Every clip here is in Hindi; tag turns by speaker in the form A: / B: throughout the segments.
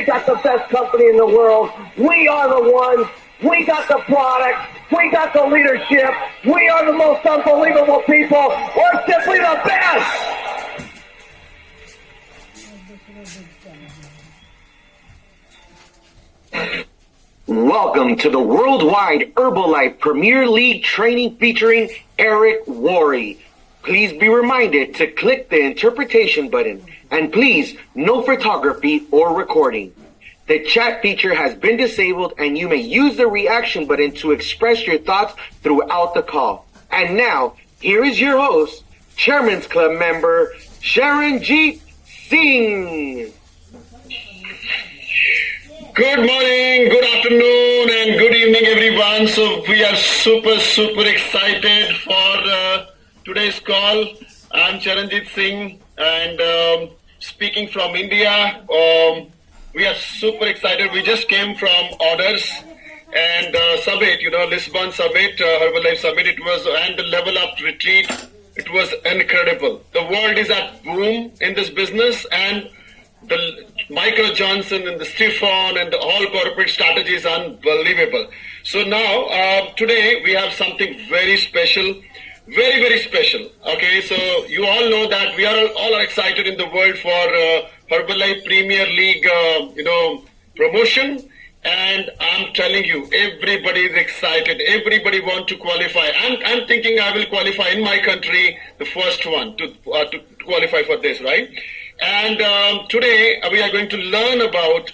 A: got the best company in the world. We are the ones. We got the product. We got the leadership. We are the most unbelievable people. We're simply the best.
B: Welcome to the Worldwide Herbalife Premier League training featuring Eric Worre. Please be reminded to click the interpretation button, and please, no photography or recording. The chat feature has been disabled, and you may use the reaction button to express your thoughts throughout the call. And now, here is your host, Chairman's Club member, Charanjit Singh.
C: Good morning, good afternoon, and good evening, everyone. So we are super excited for today's call. I'm Charanjit Singh, and speaking from India. We are super excited. We just came from Orders and Summit, Lisbon Summit, Herbalife Summit. It was, and the Level Up Retreat. It was incredible. The world is at boom in this business, and the Michael Johnson and the Stefan and the all corporate strategy is unbelievable. So now, today we have something very special, very special. Okay, so you all know that we are all excited in the world for Herbalife Premier League, promotion. And I'm telling you, everybody is excited. Everybody wants to qualify. I'm thinking I will qualify in my country, the first one to qualify for this, right? And today we are going to learn about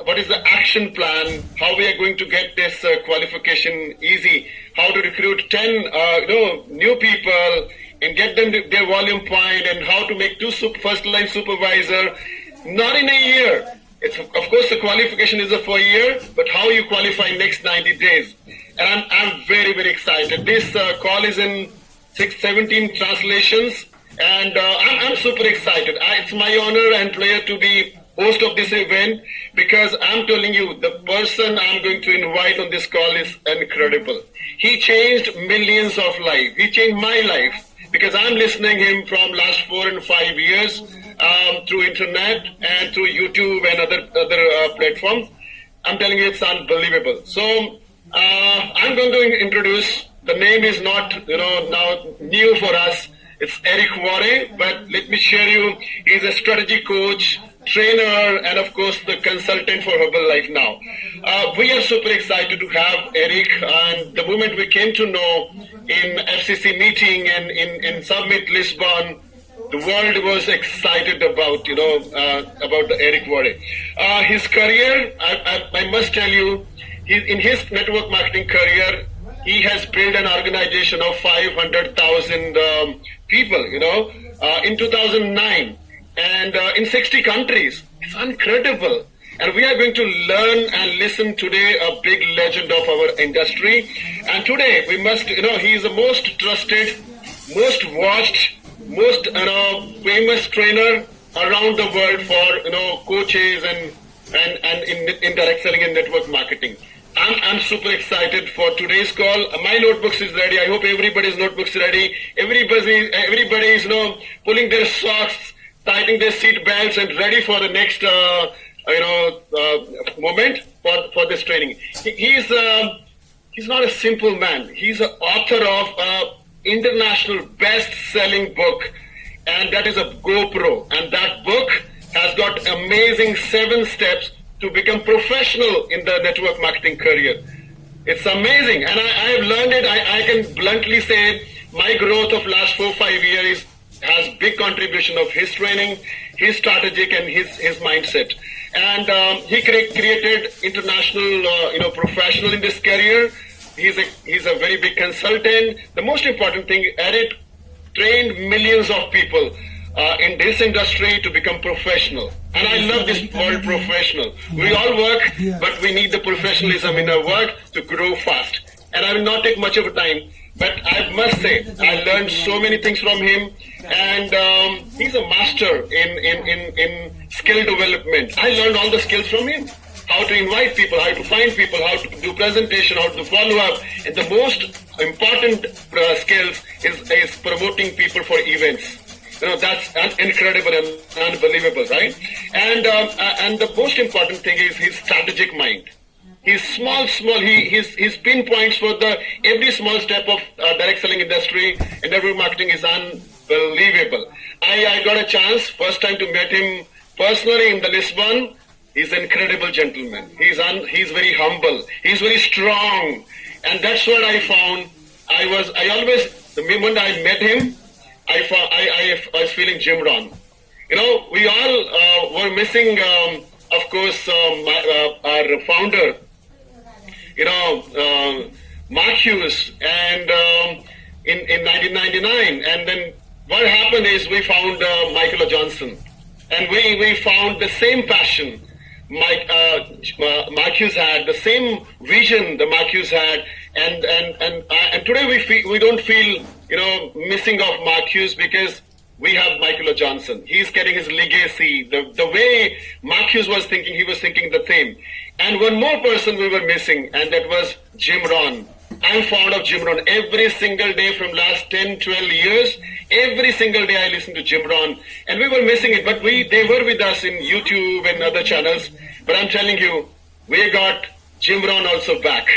C: what is the action plan, how we are going to get this qualification easy, how to recruit 10 new people and get them their volume point, and how to make 2 first line supervisor, not in a year. It's, of course, the qualification is for a year, but how you qualify next 90 days. And I'm very excited. This call is in 17 translations, and I'm super excited. It's my honor and pleasure to be host of this event, because I'm telling you, the person I'm going to invite on this call is incredible. He changed millions of lives. He changed my life, because I'm listening him from last 4 and 5 years through internet and through YouTube and other platforms. I'm telling you, it's unbelievable. So I'm going to introduce. The name is not now new for us. It's Eric Worre, but let me share you. He's a strategy coach, trainer, and of course the consultant for Herbalife now. We are super excited to have Eric, and the moment we came to know in FCC meeting and in Summit Lisbon, the world was excited about the Eric Worre. His career, I must tell you, in his network marketing career, he has built an organization of 500,000 people, in 2009, and in 60 countries. It's incredible. And we are going to learn and listen today a big legend of our industry. And today we must, he is the most trusted, most watched, most famous trainer around the world for coaches and in direct selling and network marketing. I'm super excited for today's call. My notebooks is ready. I hope everybody's notebooks ready. Everybody is pulling their socks, tightening their seat belts, and ready for the next moment for this training. He's not a simple man. He's an author of an international best-selling book, and that is a GoPro. And that book has got amazing 7 steps to become professional in the network marketing career. It's amazing, and I have learned it. I can bluntly say my growth of last 4-5 years has big contribution of his training, his strategic, and his mindset. And he created international, professional in this career. He's a very big consultant. The most important thing, Eric trained millions of people in this industry to become professional. And I love this word professional. We all work, but we need the professionalism in our work to grow fast. And I will not take much of a time, but I must say, I learned so many things from him, and he's a master in skill development. I learned all the skills from him. How to invite people, how to find people, how to do presentation, how to follow up. And the most important skills is promoting people for events. That's incredible and unbelievable, right? And the most important thing is his strategic mind. He's small. His pinpoints for the every small step of direct selling industry and network marketing is unbelievable. I got a chance first time to meet him personally in the Lisbon. He's an incredible gentleman. He's very humble. He's very strong, and that's what I found. The moment I met him, I was feeling Jim Rohn. We all were missing, of course, our founder, Mark Hughes, and in 1999. And then what happened is we found Michael O. Johnson, and we found the same passion Mark Hughes had, the same vision the Mark Hughes had, and today we don't feel missing of Mark Hughes because we have Michael O. Johnson. He's getting his legacy. The way Mark Hughes was thinking, he was thinking the same. And one more person we were missing, and that was Jim Rohn. I'm fond of Jim Rohn. Every single day from last 10, 12 years, every single day I listen to Jim Rohn. And we were missing it, but they were with us in YouTube and other channels. But I'm telling you, we got Jim Rohn also back.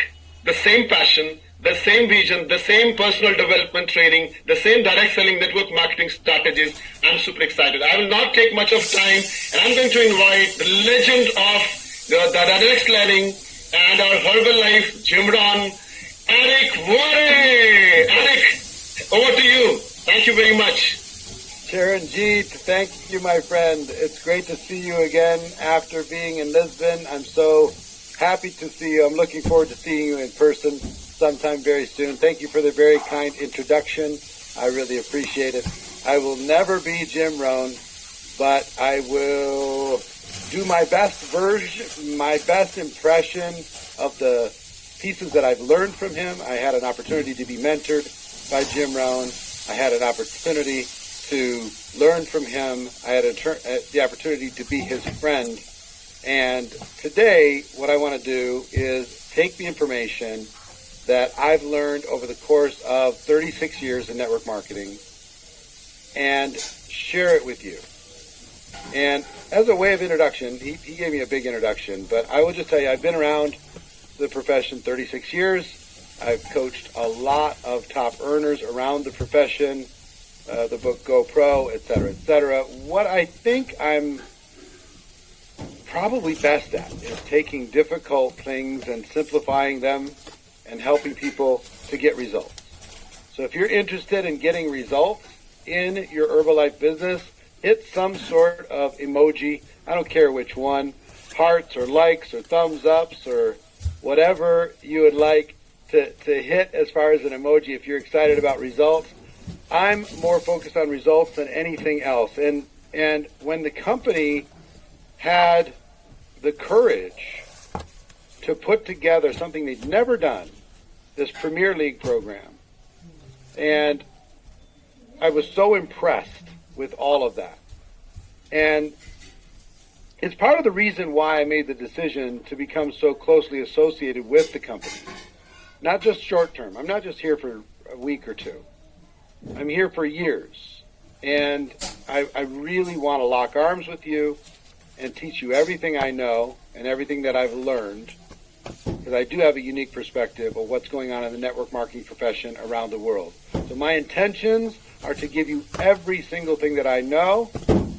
C: The same passion, the same vision, the same personal development training, the same direct selling network marketing strategies. I'm super excited. I will not take much of time, and I'm going to invite the legend of the direct selling and our Herbalife, Jim Rohn, Eric Worre. Eric, over to you. Thank you very much.
D: Charanjit, thank you, my friend. It's great to see you again after being in Lisbon. I'm so happy to see you. I'm looking forward to seeing you in person sometime very soon. Thank you for the very kind introduction. I really appreciate it. I will never be Jim Rohn, but I will do my best version, my best impression of the pieces that I've learned from him. I had an opportunity to be mentored by Jim Rohn. I had an opportunity to learn from him. I had the opportunity to be his friend. And today, what I want to do is take the information that I've learned over the course of 36 years in network marketing and share it with you. And as a way of introduction, he gave me a big introduction, but I will just tell you, I've been around the profession 36 years. I've coached a lot of top earners around the profession, the book GoPro, et cetera, et cetera. What I think I'm probably best at is taking difficult things and simplifying them and helping people to get results. So if you're interested in getting results in your Herbalife business, hit some sort of emoji. I don't care which one, hearts or likes or thumbs ups or whatever you would like to hit as far as an emoji if you're excited about results. I'm more focused on results than anything else. And when the company had the courage to put together something they'd never done, this Premier League program, and I was so impressed with all of that. And it's part of the reason why I made the decision to become so closely associated with the company. Not just short term. I'm not just here for a week or two. I'm here for years. And I really want to lock arms with you and teach you everything I know and everything that I've learned, because I do have a unique perspective of what's going on in the network marketing profession around the world. So my intentions are to give you every single thing that I know,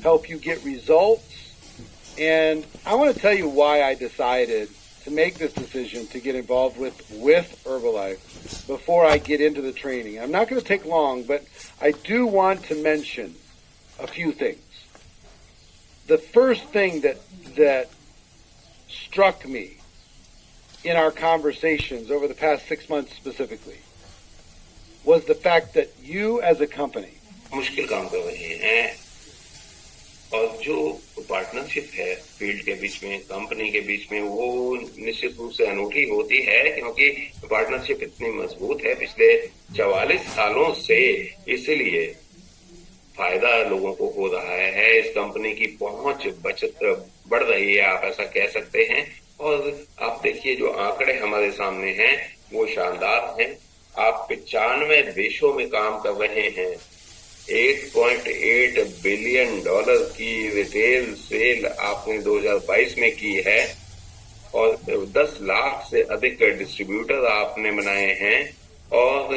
D: help you get results, and I want to tell you why I decided to make this decision to get involved with Herbalife before I get into the training. I'm not going to take long, but I do want to mention a few things. The first thing that struck me in our conversations over the past 6 months specifically was the fact that you as a company
E: मुश्किल काम कर रहे हैं और जो पार्टनरशिप है फील्ड के बीच में कंपनी के बीच में वो निश्चित रूप से अनूठी होती है क्योंकि पार्टनरशिप इतनी मजबूत है पिछले 44 सालों से, इसलिए फायदा लोगों को हो रहा है। इस कंपनी की पहुंच बचत बढ़ रही है, आप ऐसा कह सकते हैं। और आप देखिए जो आंकड़े हमारे सामने हैं वो शानदार हैं। आप 95 देशों में काम कर रहे हैं $8.8 बिलियन की रिटेल सेल आपने 2022 में की है और 10 लाख से अधिक डिस्ट्रीब्यूटर आपने बनाए हैं। और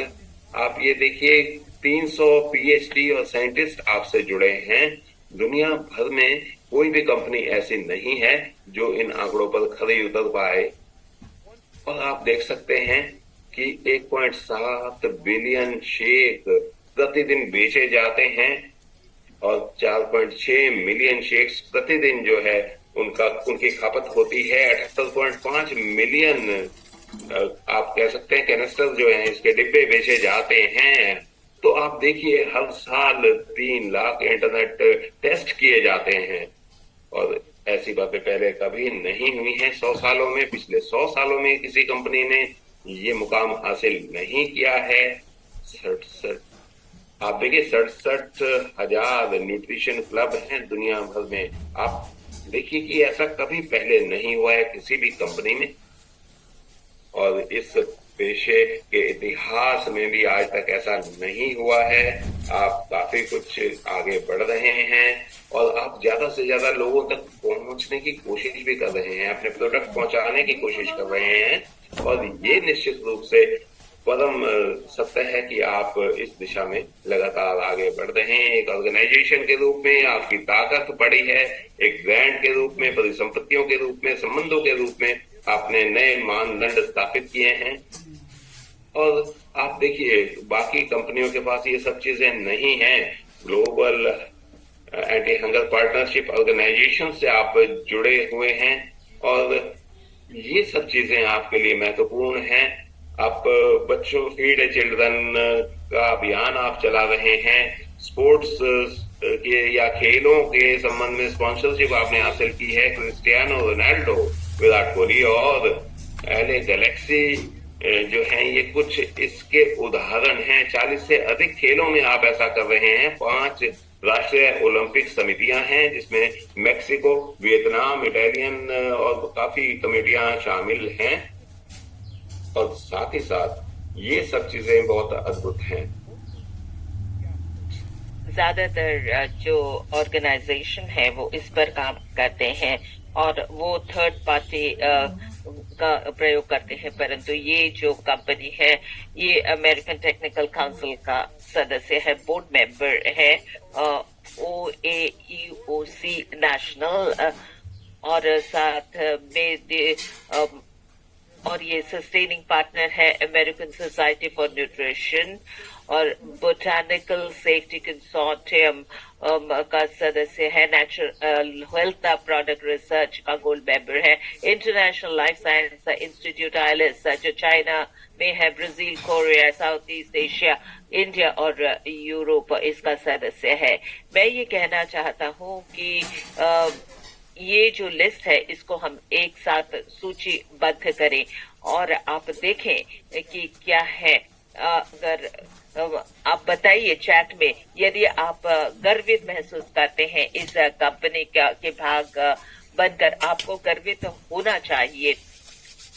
E: आप ये देखिए 300 पीएचडी और साइंटिस्ट आपसे जुड़े हैं। दुनिया भर में कोई भी कंपनी ऐसी नहीं है जो इन आंकड़ों पर खरी उतर पाए। और आप देख सकते हैं कि 1.7 बिलियन शेक प्रतिदिन बेचे जाते हैं और 4.6 मिलियन शेक्स प्रतिदिन जो है उनकी खपत होती है। 78.5 मिलियन आप कह सकते हैं कैनिस्टर जो है इसके डिब्बे बेचे जाते हैं। तो आप देखिए हर साल 3 लाख इंटरनेट टेस्ट किए जाते हैं और ऐसी बातें पहले कभी नहीं हुई हैं 100 सालों में। पिछले 100 सालों में किसी कंपनी ने ये मुकाम हासिल नहीं किया है। 67 आप देखिए 67,000 न्यूट्रिशन क्लब हैं दुनिया भर में। आप देखिए कि ऐसा कभी पहले नहीं हुआ है किसी भी कंपनी में और इस पेशे के इतिहास में भी आज तक ऐसा नहीं हुआ है। आप काफी कुछ आगे बढ़ रहे हैं और आप ज्यादा से ज्यादा लोगों तक पहुंचने की कोशिश भी कर रहे हैं, अपने प्रोडक्ट पहुंचाने की कोशिश कर रहे हैं और ये निश्चित रूप से परम सत्य है कि आप इस दिशा में लगातार आगे बढ़ रहे हैं। एक ऑर्गेनाइजेशन के रूप में आपकी ताकत बढ़ी है, एक ब्रांड के रूप में, परिसंपत्तियों के रूप में, संबंधों के रूप में आपने नए मानदंड स्थापित किए हैं। और आप देखिए बाकी कंपनियों के पास ये सब चीजें नहीं हैं। Global anti hunger partnership organisation से आप जुड़े हुए हैं और ये सब चीजें आपके लिए महत्वपूर्ण हैं। आप बच्चों फीड चिल्ड्रन का अभियान आप चला रहे हैं। स्पोर्ट्स के या खेलों के संबंध में स्पॉन्सरशिप आपने हासिल की है। क्रिस्टियानो रोनाल्डो, विराट कोहली और LA गैलेक्सी जो हैं ये कुछ इसके उदाहरण हैं। 40 से अधिक खेलों में आप ऐसा कर रहे हैं। 5 राष्ट्रीय ओलंपिक समितियां हैं जिसमें मैक्सिको, वियतनाम, इटालियन और काफी कमेटियां शामिल हैं और साथ ही साथ ये सब चीजें बहुत अद्भुत हैं।
F: ज्यादातर जो ऑर्गेनाइजेशन है वो इस पर काम करते हैं और वो थर्ड पार्टी का प्रयोग करते हैं, परंतु ये जो कंपनी है ये अमेरिकन टेक्निकल काउंसिल का सदस्य है, बोर्ड मेंबर है, OAEOC नेशनल और साथ में और ये सस्टेनिंग पार्टनर है अमेरिकन सोसाइटी फॉर न्यूट्रिशन और बोटानिकल सेफ्टी कंसोर्टियम का सदस्य है। नेचुरल हेल्थ प्रोडक्ट रिसर्च का गोल्ड मेंबर है। International life science institute ILS जो चाइना में है, Brazil, Korea, south east Asia, India और यूरोप इसका सदस्य है। मैं ये कहना चाहता हूँ कि ये जो लिस्ट है इसको हम एक साथ सूचीबद्ध करें और आप देखें कि क्या है। अगर आप बताइए चैट में यदि आप गर्वित महसूस करते हैं इस कंपनी के भाग बनकर। आपको गर्वित होना चाहिए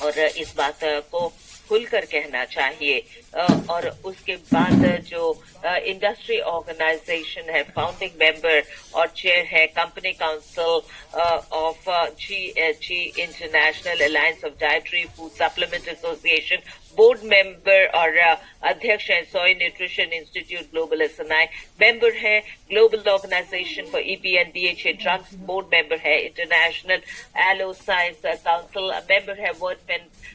F: और इस बात को खुलकर कहना चाहिए। और उसके बाद जो इंडस्ट्री ऑर्गेनाइजेशन है, फाउंडिंग मेंबर और चेयर है company council of GHG international alliance of dietary food supplement association, board member और अध्यक्ष है soy nutrition institute global SNI, member है global organization for EPN DHA drugs, board member है international aloe science council, member है world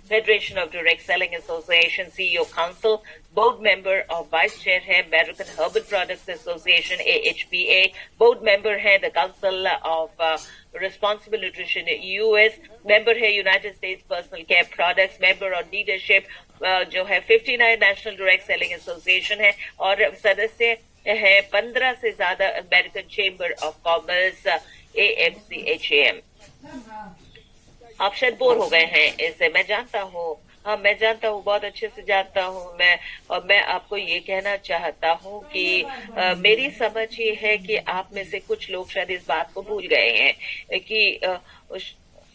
F: federation of direct selling association CEO council, board member और वाइस चेयर है American herbal products association AHPA, board member है the council of responsible nutrition US, member है United States personal care products, member और लीडरशिप जो है 59 नेशनल डायरेक्ट सेलिंग एसोसिएशन है और सदस्य है 15 से ज्यादा American chamber of commerce AMCHAM। आप शायद बोर हो गए हैं इससे, मैं जानता हूँ। हाँ, मैं जानता हूँ, बहुत अच्छे से जानता हूँ मैं। और मैं आपको ये कहना चाहता हूँ कि मेरी समझ ये है कि आप में से कुछ लोग शायद इस बात को भूल गए हैं कि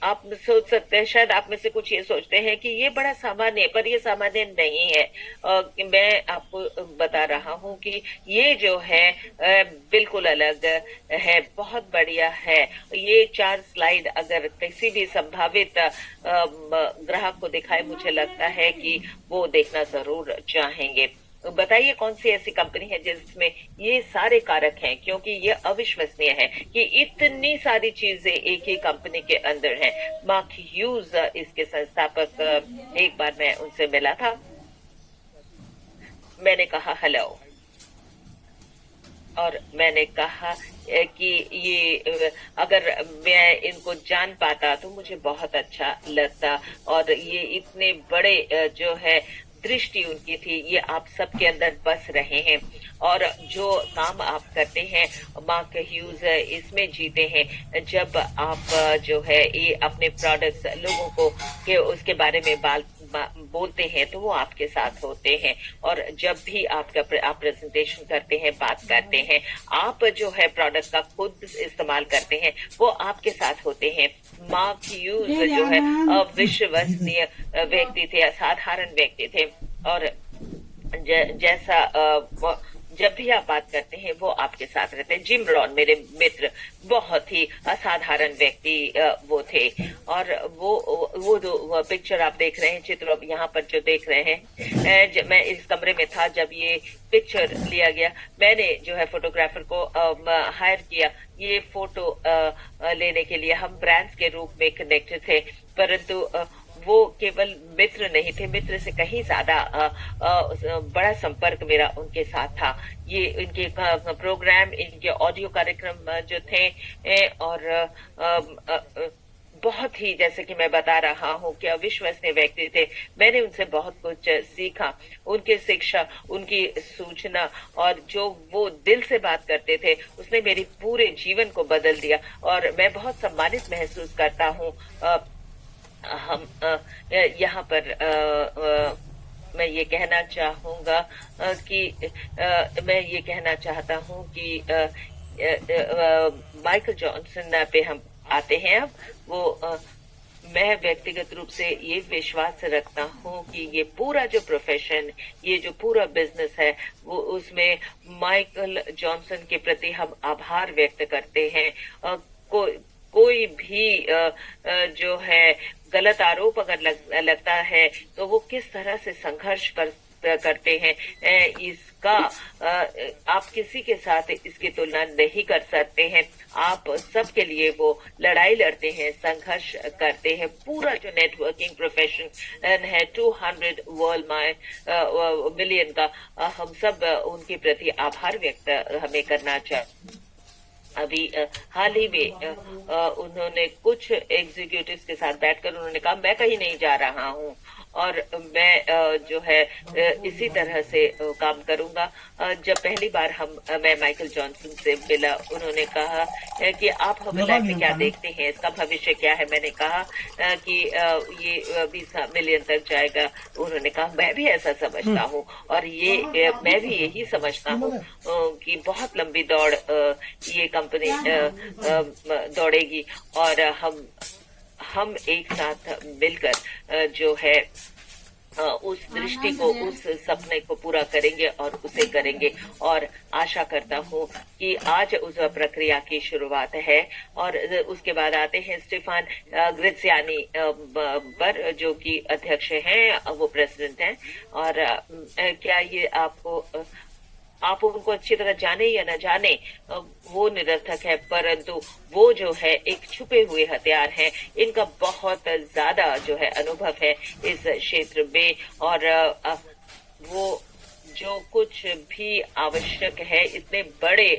F: आप सोच सकते हैं, शायद आप में से कुछ ये सोचते हैं कि ये बड़ा सामान्य है, पर ये सामान्य नहीं है। मैं आपको बता रहा हूँ कि ये जो है बिल्कुल अलग है, बहुत बढ़िया है। ये 4 स्लाइड अगर किसी भी संभावित ग्राहक को दिखाए, मुझे लगता है कि वो देखना जरूर चाहेंगे। तो बताइए कौन सी ऐसी कंपनी है जिसमें ये सारे कारक हैं, क्योंकि ये अविश्वसनीय है कि इतनी सारी चीजें एक ही कंपनी के अंदर हैं। मार्क ह्यूज इसके संस्थापक, एक बार मैं उनसे मिला था, मैंने कहा हेलो, और मैंने कहा कि ये अगर मैं इनको जान पाता तो मुझे बहुत अच्छा लगता। और ये इतने बड़े जो है दृष्टि उनकी थी, ये आप सबके अंदर बस रहे हैं। और जो काम आप करते हैं, मार्क ह्यूज इसमें जीते हैं। जब आप जो है ये अपने प्रोडक्ट्स लोगों को के उसके बारे में बोलते हैं तो वो आपके साथ होते हैं। और जब भी आप प्रेजेंटेशन करते हैं, बात करते हैं, आप जो है प्रोडक्ट का खुद इस्तेमाल करते हैं, वो आपके साथ होते हैं। मार्क ह्यूज जो है अविश्वसनीय व्यक्ति थे, असाधारण व्यक्ति थे। और जैसा जब भी आप बात करते हैं वो आपके साथ रहते हैं। जिम रॉन मेरे मित्र, बहुत ही असाधारण व्यक्ति वो थे। और वो जो पिक्चर आप देख रहे हैं, चित्र यहाँ पर जो देख रहे हैं, जब मैं इस कमरे में था जब ये पिक्चर लिया गया, मैंने जो है फोटोग्राफर को हायर किया ये फोटो लेने के लिए। हम ब्रांड्स के रूप में कनेक्टेड थे, परंतु वो केवल मित्र नहीं थे, मित्र से कहीं ज्यादा बड़ा संपर्क मेरा उनके साथ था। ये इनके प्रोग्राम, इनके ऑडियो कार्यक्रम जो थे, और बहुत ही, जैसे कि मैं बता रहा हूँ कि अविश्वसनीय व्यक्ति थे। मैंने उनसे बहुत कुछ सीखा, उनकी शिक्षा, उनकी सूचना, और जो वो दिल से बात करते थे उसने मेरी पूरे जीवन को बदल दिया। और मैं बहुत सम्मानित महसूस करता हूँ। हम यहाँ पर मैं ये कहना चाहूंगा कि मैं ये कहना चाहता हूँ कि माइकल जॉनसन पे हम आते हैं अब। वो मैं व्यक्तिगत रूप से ये विश्वास रखता हूँ कि ये पूरा जो प्रोफेशन, ये जो पूरा बिजनेस है, वो उसमें माइकल जॉनसन के प्रति हम आभार व्यक्त करते हैं। कोई भी जो है गलत आरोप अगर लगता है तो वो किस तरह से संघर्ष करते हैं, इसका आप किसी के साथ इसकी तुलना नहीं कर सकते हैं। आप सबके लिए वो लड़ाई लड़ते हैं, संघर्ष करते हैं। पूरा जो नेटवर्किंग प्रोफेशन है 200 वर्ल्ड मिलियन का, हम सब उनके प्रति आभार व्यक्त हमें करना चाहिए। अभी हाल ही में उन्होंने कुछ एग्जीक्यूटिव्स के साथ बैठकर उन्होंने कहा मैं कहीं नहीं जा रहा हूँ और मैं जो है इसी तरह से काम करूंगा। जब पहली बार मैं माइकल जॉनसन से मिला, उन्होंने कहा कि आप हमें लाइफ में क्या देखते हैं, इसका भविष्य क्या है। मैंने कहा कि ये 20 मिलियन तक जाएगा। उन्होंने कहा मैं भी ऐसा समझता हूँ और ये मैं भी यही समझता हूँ कि बहुत लंबी दौड़ ये कंपनी दौड़ेगी और हम एक साथ मिलकर जो है उस दृष्टि को, उस सपने को पूरा करेंगे और उसे करेंगे। और आशा करता हूँ कि आज उस प्रक्रिया की शुरुआत है। और उसके बाद आते हैं स्टीफान ग्रित्सियानी पर, जो कि अध्यक्ष हैं, वो प्रेसिडेंट हैं। और क्या ये आप उनको अच्छी तरह जाने या न जाने वो निरर्थक है, परंतु वो जो है एक छुपे हुए हथियार हैं। इनका बहुत ज्यादा जो है अनुभव है इस क्षेत्र में और वो जो कुछ भी आवश्यक है इतने बड़े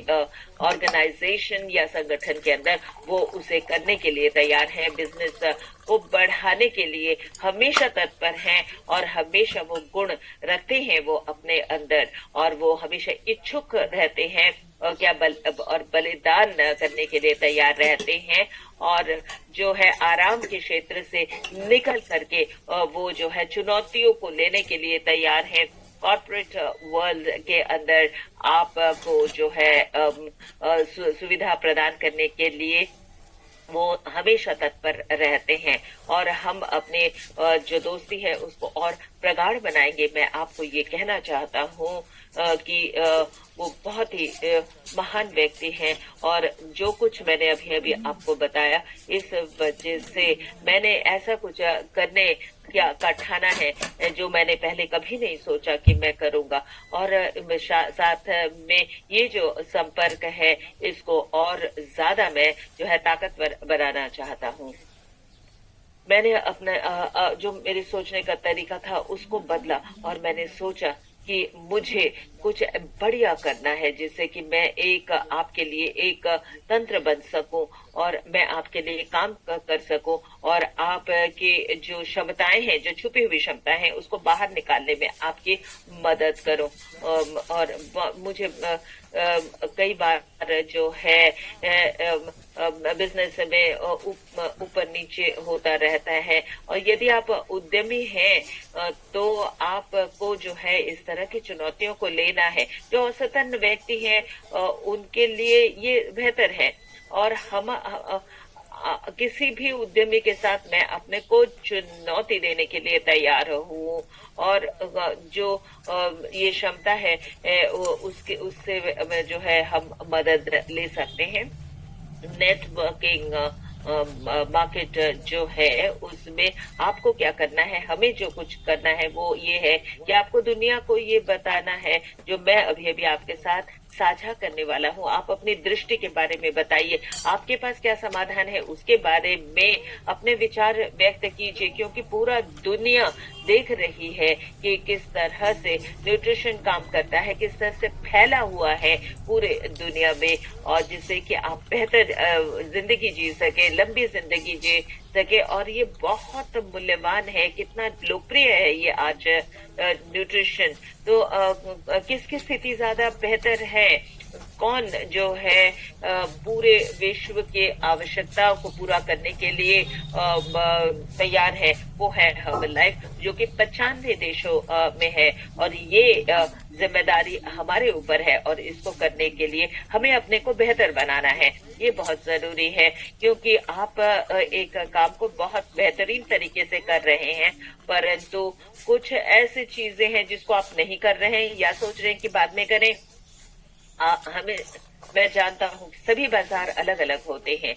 F: ऑर्गेनाइजेशन या संगठन के अंदर, वो उसे करने के लिए तैयार है। बिजनेस को बढ़ाने के लिए हमेशा तत्पर हैं और हमेशा वो गुण रखते हैं वो अपने अंदर, और वो हमेशा इच्छुक रहते हैं और बलिदान करने के लिए तैयार रहते हैं। और जो है आराम के क्षेत्र से निकल करके वो जो है चुनौतियों को लेने के लिए तैयार हैं। कॉर्पोरेट वर्ल्ड के अंदर आपको जो है सुविधा प्रदान करने के लिए वो हमेशा तत्पर रहते हैं और हम अपने जो दोस्ती है उसको और प्रगाढ़ बनाएंगे। मैं आपको ये कहना चाहता हूँ कि वो बहुत ही महान व्यक्ति हैं और जो कुछ मैंने अभी अभी आपको बताया इस वजह से मैंने ऐसा कुछ करने का ठाना है जो मैंने पहले कभी नहीं सोचा कि मैं करूंगा। और साथ में ये जो संपर्क है इसको और ज्यादा मैं जो है ताकतवर बनाना चाहता हूँ। मैंने अपना जो मेरे सोचने का तरीका था उसको बदला और मैंने सोचा कि मुझे कुछ बढ़िया करना है जिससे कि मैं एक आपके लिए एक तंत्र बन सकूं और मैं आपके लिए काम कर सकूं और आपकी जो क्षमताएं हैं, जो छुपी हुई क्षमताएं हैं, उसको बाहर निकालने में आपकी मदद करूं। और मुझे कई बार जो है बिजनेस में ऊपर नीचे होता रहता है और यदि आप उद्यमी हैं तो आपको जो है इस तरह की चुनौतियों को लेना है। जो औसतन व्यक्ति हैं उनके लिए ये बेहतर है और हम किसी भी उद्यमी के साथ मैं अपने को चुनौती देने के लिए तैयार हूँ और जो ये क्षमता है उससे जो है हम मदद ले सकते हैं। नेटवर्किंग मार्केट जो है उसमें आपको क्या करना है, हमें जो कुछ करना है वो ये है कि आपको दुनिया को ये बताना है जो मैं अभी अभी आपके साथ साझा करने वाला हूँ। आप अपनी दृष्टि के बारे में बताइए, आपके पास क्या समाधान है उसके बारे में अपने विचार व्यक्त कीजिए, क्योंकि पूरा दुनिया देख रही है कि किस तरह से न्यूट्रिशन काम करता है, किस तरह से फैला हुआ है पूरे दुनिया में और जिससे कि आप बेहतर जिंदगी जी सके, लंबी जिंदगी जी सके। और ये बहुत मूल्यवान है, कितना लोकप्रिय है ये आज न्यूट्रिशन। तो किसकी स्थिति ज्यादा बेहतर है, कौन जो है पूरे विश्व के आवश्यकताओं को पूरा करने के लिए तैयार है, वो है हर्बलाइफ, जो कि 95 देशों में है और ये जिम्मेदारी हमारे ऊपर है और इसको करने के लिए हमें अपने को बेहतर बनाना है। ये बहुत जरूरी है क्योंकि आप एक काम को बहुत बेहतरीन तरीके से कर रहे हैं, परंतु कुछ ऐसी चीजें हैं जिसको आप नहीं कर रहे हैं या सोच रहे हैं कि बाद में करें। मैं जानता हूँ सभी बाजार अलग अलग होते हैं,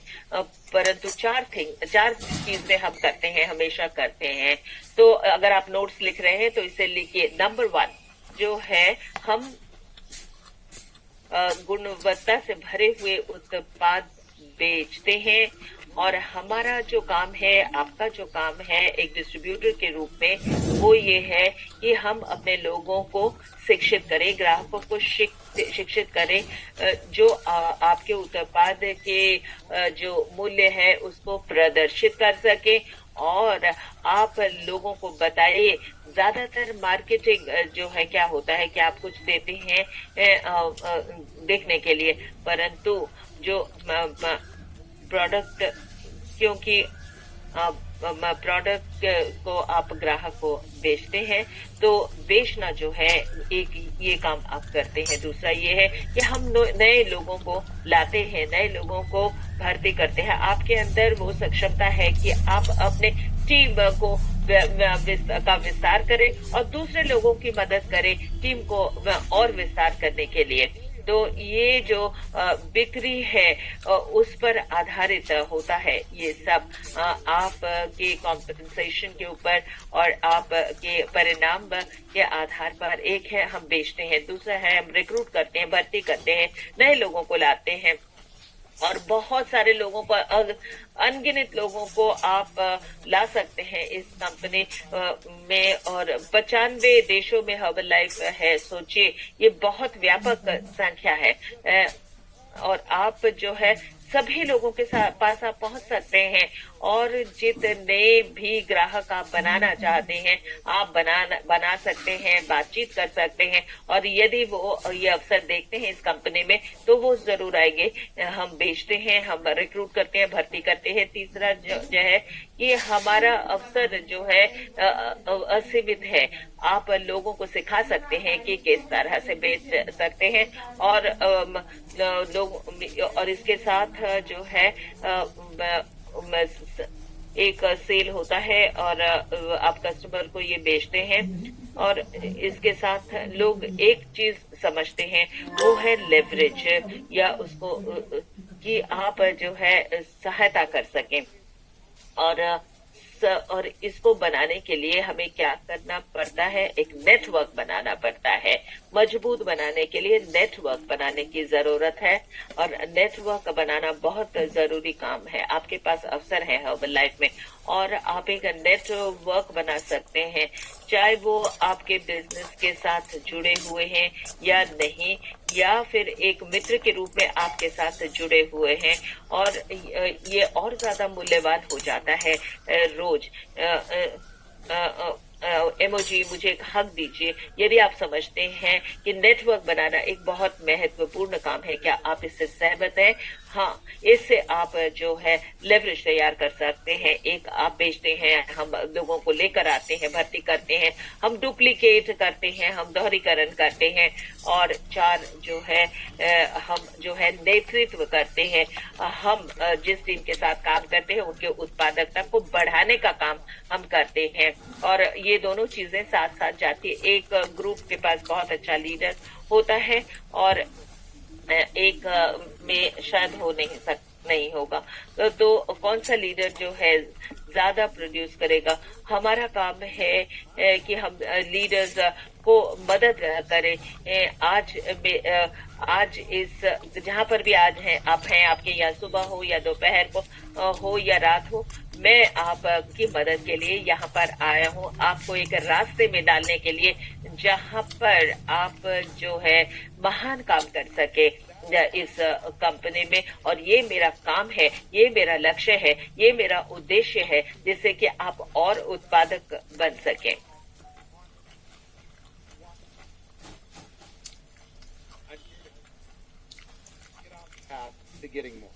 F: परंतु चार चीजें हम करते हैं, हमेशा करते हैं। तो अगर आप नोट्स लिख रहे हैं तो इसे लिखिए। नंबर 1 जो है, हम गुणवत्ता से भरे हुए उत्पाद बेचते हैं और हमारा जो काम है, आपका जो काम है एक डिस्ट्रीब्यूटर के रूप में, वो ये है कि हम अपने लोगों को शिक्षित करें, ग्राहकों को शिक्षित करें, जो आपके उत्पाद के जो मूल्य है उसको प्रदर्शित कर सके और आप लोगों को बताइए। ज्यादातर मार्केटिंग जो है क्या होता है कि आप कुछ देते हैं देखने के लिए, परंतु जो प्रोडक्ट, क्योंकि प्रोडक्ट को आप ग्राहक को बेचते हैं तो बेचना जो है एक ये काम आप करते हैं। दूसरा ये है कि हम नए लोगों को लाते हैं, नए लोगों को भर्ती करते हैं। आपके अंदर वो सक्षमता है कि आप अपने टीम को का विस्तार करें और दूसरे लोगों की मदद करें टीम को और विस्तार करने के लिए। तो ये जो बिक्री है उस पर आधारित होता है। ये सब आपके कॉम्पेंसेशन के ऊपर और आपके परिणाम के आधार पर। एक है हम बेचते हैं, दूसरा है हम रिक्रूट करते हैं, भर्ती करते हैं, नए लोगों को लाते हैं और बहुत सारे लोगों को, अनगिनत लोगों को आप ला सकते हैं इस कंपनी में। और 95 देशों में हर्बलाइफ है, सोचिए ये बहुत व्यापक संख्या है और आप जो है सभी लोगों के पास आप पहुंच सकते हैं और जितने भी ग्राहक आप बनाना चाहते हैं आप बना सकते हैं, बातचीत कर सकते हैं और यदि वो ये अवसर देखते हैं इस कंपनी में तो वो जरूर आएंगे। हम बेचते हैं, हम रिक्रूट करते हैं, भर्ती करते हैं। तीसरा जो है कि हमारा अवसर जो है असीमित है। आप लोगों को सिखा सकते हैं कि किस तरह से बेच सकते हैं और लोग, और इसके साथ जो है एक सेल होता है और आप कस्टमर को ये बेचते हैं और इसके साथ लोग एक चीज समझते हैं, वो है लेवरेज, या उसको कि आप जो है सहायता कर सकें। और इसको बनाने के लिए हमें क्या करना पड़ता है, एक नेटवर्क बनाना पड़ता है। मजबूत बनाने के लिए नेटवर्क बनाने की जरूरत है और नेटवर्क बनाना बहुत जरूरी काम है। आपके पास अवसर है हर्बल लाइफ में और आप एक नेटवर्क बना सकते हैं, चाहे वो आपके बिजनेस के साथ जुड़े हुए हैं या नहीं, या फिर एक मित्र के रूप में आपके साथ जुड़े हुए हैं। और ये और ज्यादा मूल्यवान हो जाता है रोज। एमओजी मुझे एक हक दीजिए यदि आप समझते हैं कि नेटवर्क बनाना एक बहुत महत्वपूर्ण काम है। क्या आप इससे सहमत हैं? हाँ, इससे आप जो है लेवरेज तैयार कर सकते हैं। एक आप बेचते हैं, हम लोगों को लेकर आते हैं, भर्ती करते हैं, हम डुप्लीकेट करते हैं, हम दोहरीकरण करते हैं, और 4 जो है हम जो है नेतृत्व करते हैं। हम जिस टीम के साथ काम करते हैं उनके उत्पादकता को बढ़ाने का काम हम करते हैं और ये दोनों चीजें साथ साथ जाती है। एक ग्रुप के पास बहुत अच्छा लीडर होता है और एक में शायद हो नहीं होगा, तो कौन सा लीडर जो है ज्यादा प्रोड्यूस करेगा। हमारा काम है कि हम लीडर्स को मदद करें। आज इस जहाँ पर भी आज हैं आप हैं, आपके यहाँ सुबह हो या दोपहर को हो या रात हो, मैं आपकी मदद के लिए यहाँ पर आया हूँ, आपको एक रास्ते में डालने के लिए जहाँ पर आप जो है महान काम कर सके इस कंपनी में। और ये मेरा काम है, ये मेरा लक्ष्य है, ये मेरा उद्देश्य है, जिससे कि आप और उत्पादक बन सकें।
D: To getting more.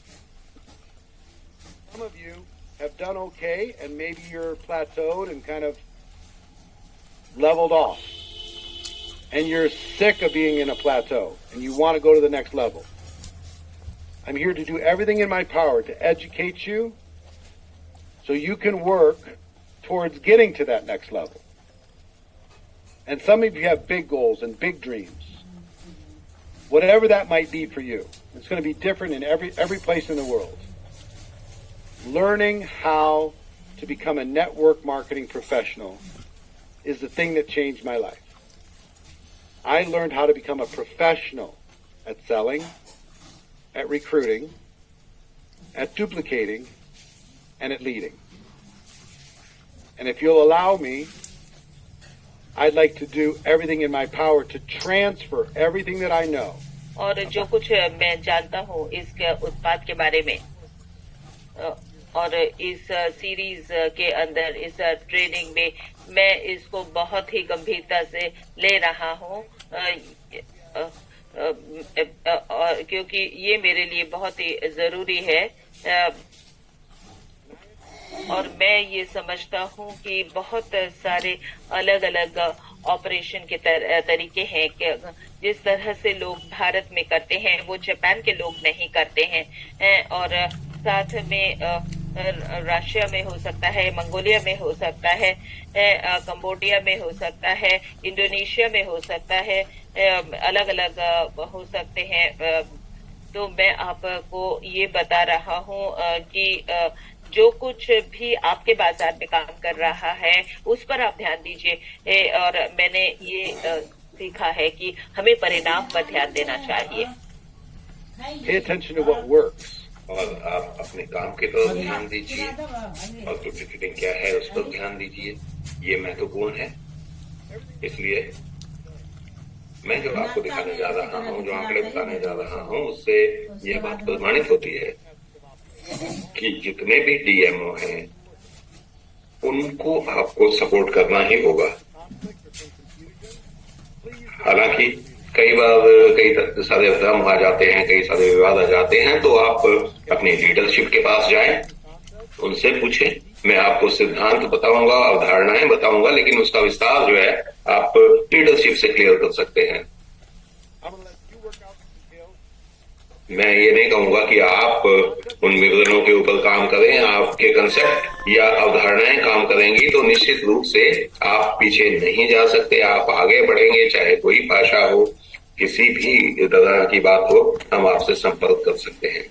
D: Some of you have done okay, and maybe you're plateaued and kind of leveled off. And you're sick of being in a plateau, and you want to go to the next level. I'm here to do everything in my power to educate you so you can work towards getting to that next level. And some of you have big goals and big dreams. Whatever that might be for you. It's going to be different in every place in the world. Learning how to become a network marketing professional is the thing that changed my life. I learned how to become a professional at selling, at recruiting, at duplicating, and at leading. And if you'll allow me, I'd like to do everything in my power to transfer everything that I know.
F: और जो कुछ मैं जानता हूँ इस उत्पाद के बारे में, और इस सीरीज के अंदर इस ट्रेनिंग में मैं इसको बहुत ही गंभीरता से ले रहा हूँ, क्योंकि ये मेरे लिए बहुत ही जरूरी है। और मैं ये समझता हूँ कि बहुत सारे अलग अलग ऑपरेशन के तरीके हैं कि जिस तरह से लोग भारत में करते हैं वो जापान के लोग नहीं करते हैं, और साथ में रशिया में हो सकता है, मंगोलिया में हो सकता है, कंबोडिया में हो सकता है, इंडोनेशिया में हो सकता है, अलग अलग हो सकते हैं। तो मैं आपको ये बता रहा हूँ कि जो कुछ भी आपके बाजार में काम कर रहा है उस पर आप ध्यान दीजिए, और मैंने ये सीखा है कि हमें परिणाम पर ध्यान देना चाहिए।
D: Pay attention to what works.
E: और आप अपने काम के पर ध्यान दीजिए और डुप्लीकेटिंग क्या है उस पर ध्यान दीजिए, ये महत्वपूर्ण है। इसलिए मैं जो आपको दिखाने जा रहा हूँ, जो आंकड़े बताने जा रहा हूँ, उससे यह बात प्रमाणित होती है कि जितने भी डीएमओ हैं उनको आपको सपोर्ट करना ही होगा। हालांकि कई बार कई सारे भ्रम आ जाते हैं, कई सारे विवाद आ जाते हैं, तो आप अपनी लीडरशिप के पास जाएं, उनसे पूछें। मैं आपको सिद्धांत बताऊंगा, अवधारणाएं बताऊंगा, लेकिन उसका विस्तार जो है आप लीडरशिप से क्लियर कर सकते हैं। मैं ये नहीं कहूंगा कि आप उन विवरणों के ऊपर काम करें, आपके कंसेप्ट या अवधारणाएं काम करेंगी तो निश्चित रूप से आप पीछे नहीं जा सकते, आप आगे बढ़ेंगे। चाहे कोई भाषा हो, किसी भी तरह की बात हो, हम आपसे संपर्क कर सकते हैं।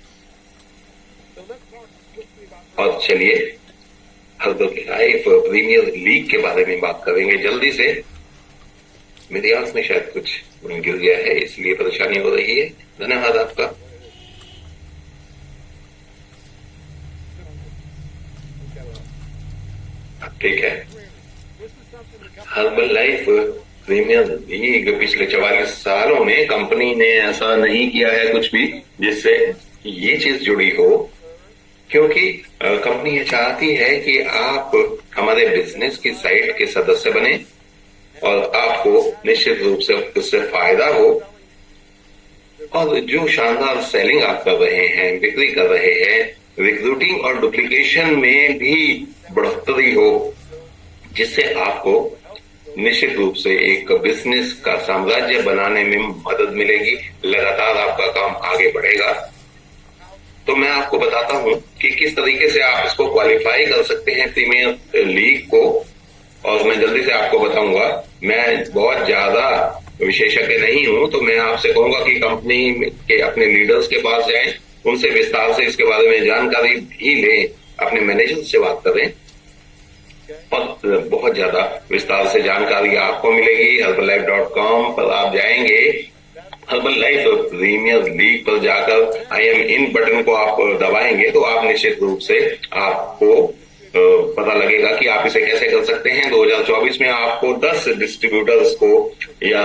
E: और चलिए हर्बल लाइफ प्रीमियर लीग के बारे में बात करेंगे जल्दी से। मेरी आंख में शायद कुछ गिर गया है, इसलिए परेशानी हो रही है। धन्यवाद आपका। ठीक है, हर्बल लाइफ प्रीमियर लीग पिछले 44 सालों में कंपनी ने ऐसा नहीं किया है कुछ भी जिससे ये चीज जुड़ी हो, क्योंकि कंपनी ये चाहती है कि आप हमारे बिजनेस की साइट के सदस्य बने और आपको निश्चित रूप से उससे फायदा हो, और जो शानदार सेलिंग आप कर रहे हैं, बिक्री कर रहे हैं, रिक्रूटिंग और डुप्लीकेशन में भी बढ़ोतरी हो, जिससे आपको निश्चित रूप से एक बिजनेस का साम्राज्य बनाने में मदद मिलेगी। लगातार आपका काम आगे बढ़ेगा। तो मैं आपको बताता हूं कि किस तरीके से आप इसको क्वालिफाई कर सकते हैं प्रीमियर लीग को, और मैं जल्दी से आपको बताऊंगा। मैं बहुत ज्यादा विशेषज्ञ नहीं हूं, तो मैं आपसे कहूंगा कि कंपनी के अपने लीडर्स के पास जाएं, उनसे विस्तार से इसके बारे में जानकारी भी लें, अपने मैनेजर से बात करें, और बहुत ज्यादा विस्तार से जानकारी आपको मिलेगी। herbalife.com पर आप जाएंगे, हर्बल लाइफ प्रीमियर लीग पर जाकर आई एम इन बटन को आप दबाएंगे तो आप निश्चित रूप से आपको पता लगेगा कि आप इसे कैसे कर सकते हैं। 2024 में आपको 10 डिस्ट्रीब्यूटर्स को या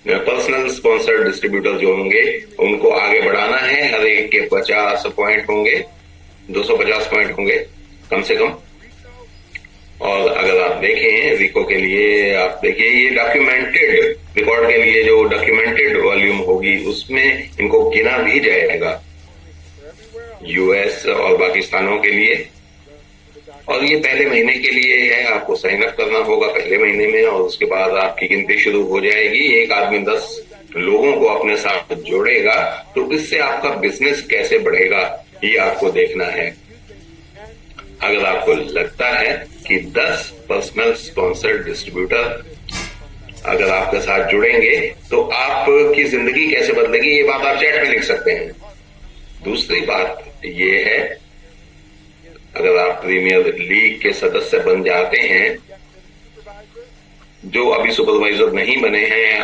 E: पर्सनल स्पॉन्सर्ड डिस्ट्रीब्यूटर जो होंगे उनको आगे बढ़ाना है। हर एक के 50 पॉइंट होंगे, 250 पॉइंट होंगे कम से कम। और अगर आप देखें रिको के लिए, आप देखिए ये डॉक्यूमेंटेड रिकॉर्ड के लिए जो डॉक्यूमेंटेड वॉल्यूम होगी उसमें इनको गिना भी जाएगा, यूएस और बाकी स्थानों के लिए। और ये पहले महीने के लिए है, आपको साइन अप करना होगा पहले महीने में, और उसके बाद आपकी गिनती शुरू हो जाएगी। एक आदमी 10 लोगों को अपने साथ जोड़ेगा, तो इससे आपका बिजनेस कैसे बढ़ेगा ये आपको देखना है। अगर आपको लगता है कि 10 पर्सनल स्पॉन्सर्ड डिस्ट्रीब्यूटर अगर आपके साथ जुड़ेंगे तो आपकी जिंदगी कैसे बदलेगी, ये बात आप चैट में लिख सकते हैं। दूसरी बात ये है, अगर आप प्रीमियर लीग के सदस्य बन जाते हैं, जो अभी सुपरवाइजर नहीं बने हैं,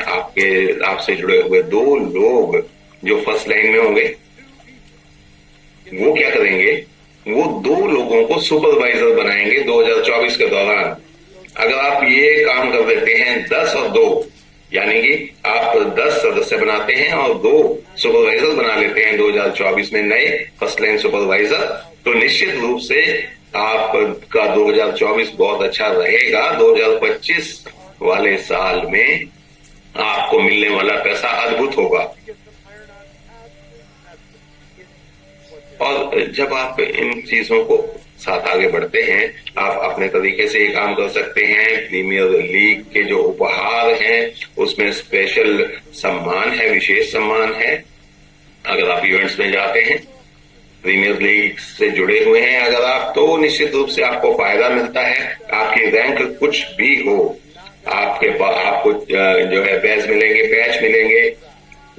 E: आपसे जुड़े हुए 2 लोग जो फर्स्ट लाइन में होंगे, वो क्या करेंगे, वो 2 लोगों को सुपरवाइजर बनाएंगे 2024 के दौरान। अगर आप ये काम कर देते हैं 10 और 2, यानी कि आप 10 सदस्य बनाते हैं और 2 सुपरवाइजर बना लेते हैं 2024 में, नए फर्स्ट लाइन सुपरवाइजर, तो निश्चित रूप से आपका 2024 बहुत अच्छा रहेगा। 2025 वाले साल में आपको मिलने वाला पैसा अद्भुत होगा। और जब आप इन चीजों को साथ आगे बढ़ते हैं, आप अपने तरीके से ये काम कर सकते हैं। प्रीमियर लीग के जो उपहार हैं उसमें स्पेशल सम्मान है, विशेष सम्मान है। अगर आप इवेंट्स में जाते हैं, प्रीमियर लीग से जुड़े हुए हैं अगर आप, तो निश्चित रूप से आपको फायदा मिलता है। आपकी रैंक कुछ भी हो, आपको जो है बैज मिलेंगे, पैच मिलेंगे,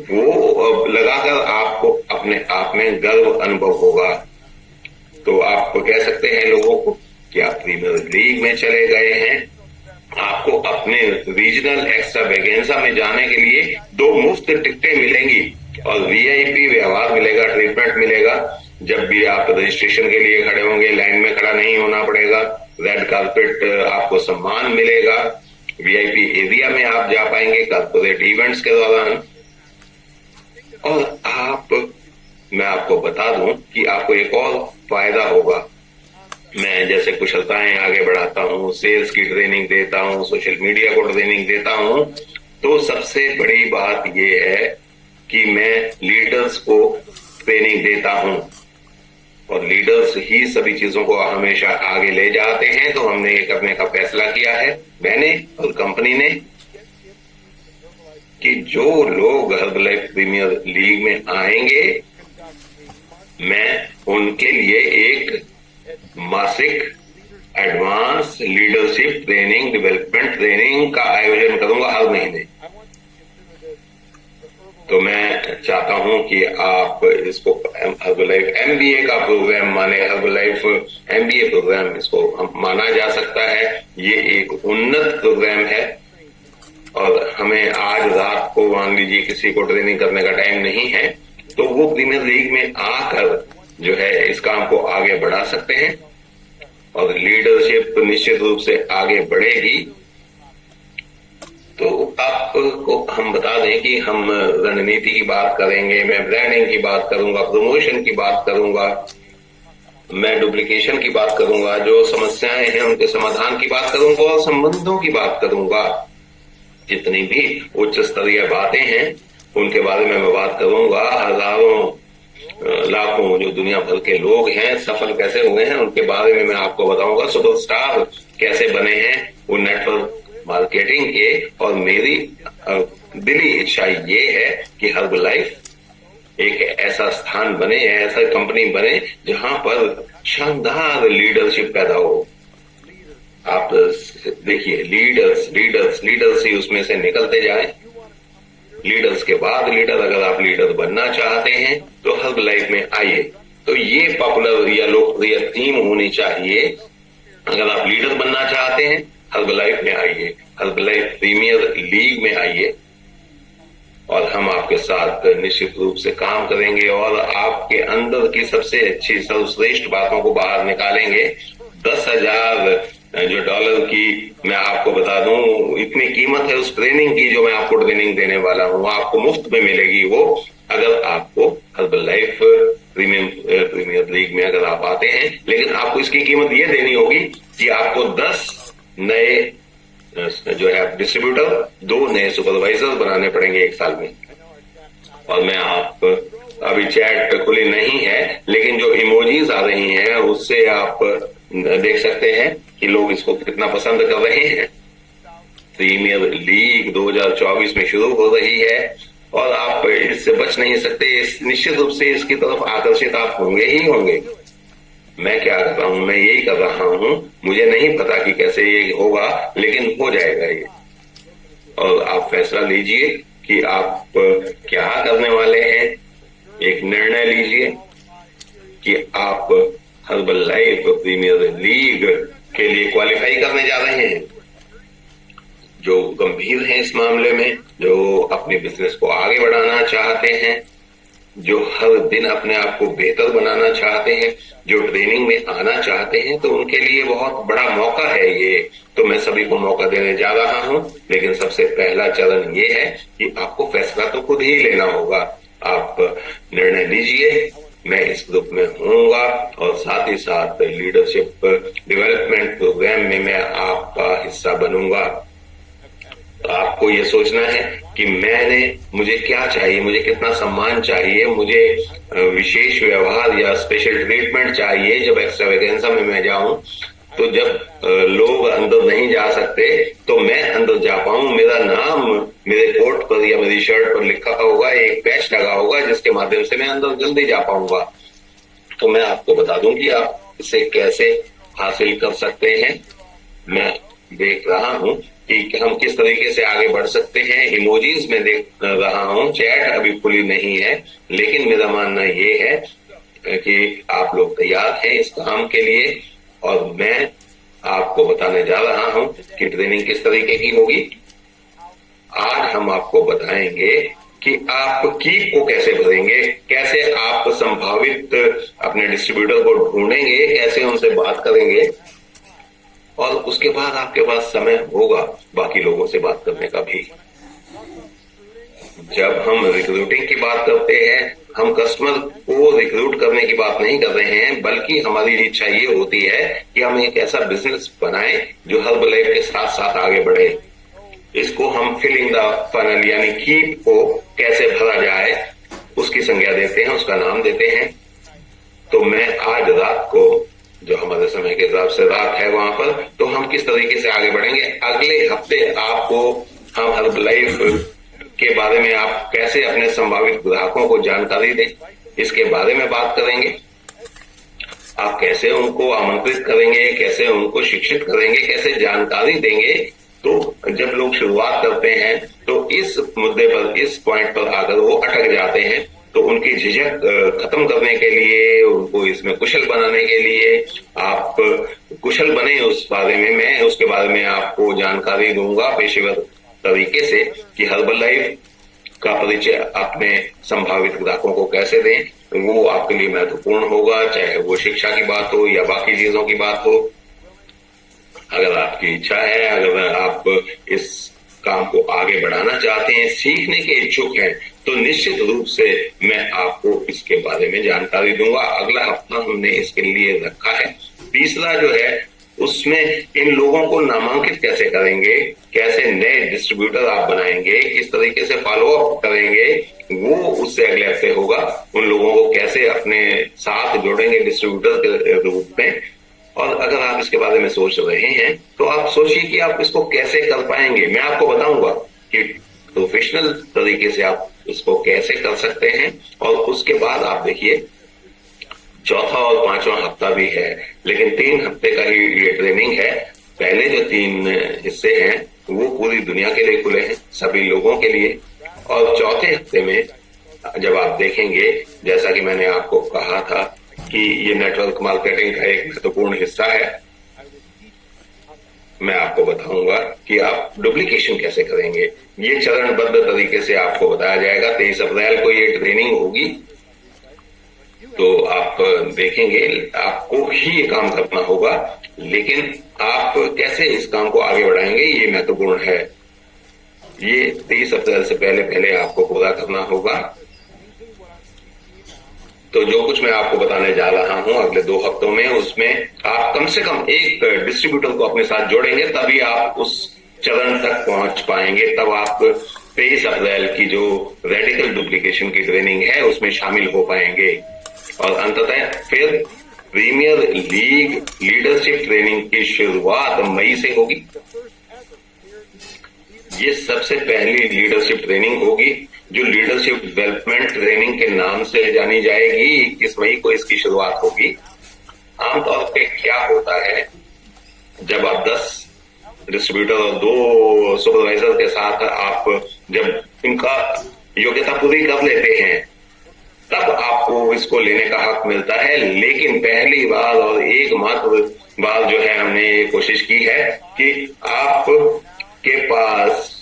E: वो लगाकर आपको अपने आप में गर्व अनुभव होगा। तो आप कह सकते हैं लोगों को कि आप प्रीमियर लीग में चले गए हैं। आपको अपने रीजनल एक्स्ट्रा वेगेंजा में जाने के लिए 2 मुफ्त टिकटें मिलेंगी और वीआईपी व्यवहार मिलेगा, ट्रीटमेंट मिलेगा। जब भी आप रजिस्ट्रेशन के लिए खड़े होंगे, लाइन में खड़ा नहीं होना पड़ेगा, रेड कार्पेट आपको सम्मान मिलेगा, वीआईपी एरिया में आप जा पाएंगे कॉर्पोरेट इवेंट्स के दौरान। और मैं आपको बता दूं कि आपको एक और फायदा होगा। मैं जैसे कुशलताएं आगे बढ़ाता हूं, सेल्स की ट्रेनिंग देता हूं, सोशल मीडिया को ट्रेनिंग देता हूं, तो सबसे बड़ी बात ये है कि मैं लीडर्स को ट्रेनिंग देता हूं और लीडर्स ही सभी चीजों को हमेशा आगे ले जाते हैं। तो हमने ये करने का फैसला किया है, मैंने और कंपनी ने, कि जो लोग हर्बलाइफ प्रीमियर लीग में आएंगे मैं उनके लिए एक मासिक advance leadership training, development training का आयोजन करूंगा हर महीने। तो मैं चाहता हूं कि आप इसको हर्बलाइफ एमबीए का प्रोग्राम माने, हर्बलाइफ एमबीए प्रोग्राम इसको माना जा सकता है। ये एक उन्नत प्रोग्राम है और हमें आज रात को मान लीजिए किसी को ट्रेनिंग करने का टाइम नहीं है तो वो प्रीमियर लीग में आकर जो है इस काम को आगे बढ़ा सकते हैं और लीडरशिप निश्चित रूप से आगे बढ़ेगी। तो आपको हम बता दें कि हम रणनीति की बात करेंगे, मैं ब्रांडिंग की बात करूंगा, प्रमोशन की बात करूंगा, मैं डुप्लीकेशन की बात करूंगा, जो समस्याएं हैं उनके समाधान की बात करूंगा और संबंधों की बात करूंगा। जितनी भी उच्च स्तरीय बातें हैं उनके बारे में मैं बात करूंगा। हजारों लाखों जो दुनिया भर के लोग हैं सफल कैसे हुए हैं उनके बारे में मैं आपको बताऊंगा। सुपरस्टार कैसे बने हैं वो नेटवर्क मार्केटिंग के। और मेरी दिली इच्छा ये है कि हर्बलाइफ एक ऐसा स्थान बने, ऐसा कंपनी बने जहां पर शानदार लीडरशिप पैदा हो। आप देखिए लीडर्स ही उसमें से निकलते जाए। लीडर्स के बाद लीडर, अगर आप लीडर बनना चाहते हैं तो हर्बलाइफ में आइए। तो ये पॉपुलर या लोकप्रिय थीम होनी चाहिए। अगर आप लीडर बनना चाहते हैं हर्बलाइफ में आइए, हर्बलाइफ प्रीमियर लीग में आइए और हम आपके साथ निश्चित रूप से काम करेंगे और आपके अंदर की सबसे अच्छी सर्वश्रेष्ठ बातों को बाहर निकालेंगे। 10,000 जो डॉलर की मैं आपको बता दूं, इतनी कीमत है उस ट्रेनिंग की जो मैं आपको ट्रेनिंग देने वाला हूं, आपको मुफ्त में मिलेगी वो, अगर आपको हर्बलाइफ प्रीमियर लीग में अगर आप आते हैं। लेकिन आपको इसकी कीमत ये देनी होगी कि आपको 10 नए जो है डिस्ट्रीब्यूटर, 2 नए सुपरवाइजर बनाने पड़ेंगे 1 साल में। और मैं आप अभी चैट खुली नहीं है लेकिन जो इमोजीज आ रही हैं उससे आप देख सकते हैं कि लोग इसको कितना पसंद कर रहे हैं। प्रीमियर लीग 2024 में शुरू हो रही है और आप इससे बच नहीं सकते। निश्चित रूप से इसकी तरफ आकर्षित आप होंगे ही होंगे। मैं क्या कर रहा हूं, मैं यही कर रहा हूं। मुझे नहीं पता कि कैसे ये होगा लेकिन हो जाएगा ये। और आप फैसला लीजिए कि आप क्या करने वाले हैं। एक निर्णय लीजिए कि आप हर्बलाइफ प्रीमियर लीग के लिए क्वालिफाई करने जा रहे हैं। जो गंभीर हैं इस मामले में, जो अपने बिजनेस को आगे बढ़ाना चाहते हैं, जो हर दिन अपने आप को बेहतर बनाना चाहते हैं, जो ट्रेनिंग में आना चाहते हैं, तो उनके लिए बहुत बड़ा मौका है ये। तो मैं सभी को मौका देने जा रहा हूं। लेकिन सबसे पहला चरण ये है कि आपको फैसला तो खुद ही लेना होगा। आप निर्णय लीजिए, मैं इस ग्रुप में होऊंगा और साथ ही साथ लीडरशिप डेवलपमेंट प्रोग्राम में मैं आपका हिस्सा बनूंगा। तो आपको ये सोचना है कि मुझे क्या चाहिए, मुझे कितना सम्मान चाहिए, मुझे विशेष व्यवहार या स्पेशल ट्रीटमेंट चाहिए जब एक्स्ट्रावेगेंसा में मैं जाऊं। तो जब लोग अंदर नहीं जा सकते तो मैं अंदर जा पाऊं। मेरा नाम मेरे कोट पर या मेरी शर्ट पर लिखा होगा, एक पैच लगा होगा जिसके माध्यम से मैं अंदर जल्दी जा पाऊंगा। तो मैं आपको बता दूं कि आप इसे कैसे हासिल कर सकते हैं। मैं देख रहा हूं कि हम किस तरीके से आगे बढ़ सकते हैं। इमोजीज में देख रहा हूं, चैट अभी खुली नहीं है, लेकिन मेरा मानना ये है कि आप लोग तैयार हैं इस काम के लिए। और मैं आपको बताने जा रहा हूं कि ट्रेनिंग किस तरीके की होगी। आज हम आपको बताएंगे कि आप कीप को कैसे भरेंगे, कैसे आप संभावित अपने डिस्ट्रीब्यूटर को ढूंढेंगे, कैसे उनसे बात करेंगे और उसके बाद आपके पास समय होगा बाकी लोगों से बात करने का भी। जब हम रिक्रूटिंग की बात करते हैं, हम कस्टमर को रिक्रूट करने की बात नहीं कर रहे हैं, बल्कि हमारी इच्छा ये होती है कि हम एक ऐसा बिजनेस बनाएं जो हर्बलाइफ के साथ साथ आगे बढ़े। इसको हम फिलिंग द फनल यानी कीप को कैसे भरा जाए उसकी संज्ञा देते हैं, उसका नाम देते हैं। तो मैं आज रात को, जो हमारे समय के हिसाब से रात है वहां पर, तो हम किस तरीके से आगे बढ़ेंगे। अगले हफ्ते आपको हम हर्बलाइफ के बारे में आप कैसे अपने संभावित ग्राहकों को जानकारी दें, इसके बारे में बात करेंगे। आप कैसे उनको आमंत्रित करेंगे, कैसे उनको शिक्षित करेंगे, कैसे जानकारी देंगे। तो जब लोग शुरुआत करते हैं तो इस मुद्दे पर, इस पॉइंट पर आकर वो अटक जाते हैं, तो उनकी झिझक खत्म करने के लिए, उनको इसमें कुशल बनाने के लिए आप कुशल बने उस बारे में, मैं उसके बारे में आपको जानकारी दूंगा पेशेवर तरीके से कि हर्बलाइफ का परिचय अपने संभावित ग्राहकों को कैसे दें। वो आपके लिए महत्वपूर्ण होगा, चाहे वो शिक्षा की बात हो या बाकी चीजों की बात हो। अगर आपकी इच्छा है, अगर आप इस काम को आगे बढ़ाना चाहते हैं, सीखने के इच्छुक हैं, तो निश्चित रूप से मैं आपको इसके बारे में जानकारी दूंगा। अगला हफ्ता हमने इसके लिए रखा है। तीसरा जो है उसमें इन लोगों को नामांकित कैसे करेंगे, कैसे नए डिस्ट्रीब्यूटर आप बनाएंगे, किस तरीके से फॉलो अप करेंगे, वो उससे अगले हफ्ते होगा। उन लोगों को कैसे अपने साथ जोड़ेंगे डिस्ट्रीब्यूटर के रूप में। और अगर आप इसके बारे में सोच रहे हैं तो आप सोचिए कि आप इसको कैसे कर पाएंगे। मैं आपको बताऊंगा कि प्रोफेशनल तरीके से आप इसको कैसे कर सकते हैं। और उसके बाद आप देखिए, चौथा और पांचवा हफ्ता भी है, लेकिन 3 हफ्ते का ही ये ट्रेनिंग है। पहले जो 3 हिस्से हैं वो पूरी दुनिया के लिए खुले हैं, सभी लोगों के लिए। और चौथे हफ्ते में जब आप देखेंगे, जैसा कि मैंने आपको कहा था कि ये नेटवर्क मार्केटिंग का एक महत्वपूर्ण हिस्सा है, मैं आपको बताऊंगा कि आप डुप्लीकेशन कैसे करेंगे। ये चरणबद्ध तरीके से आपको बताया जाएगा। 23 अप्रैल को ये ट्रेनिंग होगी, तो आप देखेंगे, आपको ही ये काम करना होगा, लेकिन आप कैसे इस काम को आगे बढ़ाएंगे ये महत्वपूर्ण है। ये 23 अप्रैल से पहले आपको पूरा करना होगा। तो जो कुछ मैं आपको बताने जा रहा हूं अगले 2 हफ्तों में, उसमें आप कम से कम एक डिस्ट्रीब्यूटर को अपने साथ जोड़ेंगे, तभी आप उस चरण तक पहुंच पाएंगे। तब आप 23 अप्रैल की जो रेडिकल डुप्लीकेशन की ट्रेनिंग है उसमें शामिल हो पाएंगे। और अंततः फिर प्रीमियर लीग लीडरशिप ट्रेनिंग की शुरुआत मई से होगी। ये सबसे पहली लीडरशिप ट्रेनिंग होगी जो लीडरशिप डेवलपमेंट ट्रेनिंग के नाम से जानी जाएगी। 21 मई को इसकी शुरुआत होगी। आमतौर पे क्या होता है, जब आप 10 डिस्ट्रीब्यूटर और 2 सुपरवाइजर के साथ आप जब इनका योग्यता पूरी कर लेते हैं, तब आपको इसको लेने का हक मिलता है। लेकिन पहली बार और एकमात्र बार जो है हमने कोशिश की है कि आपके पास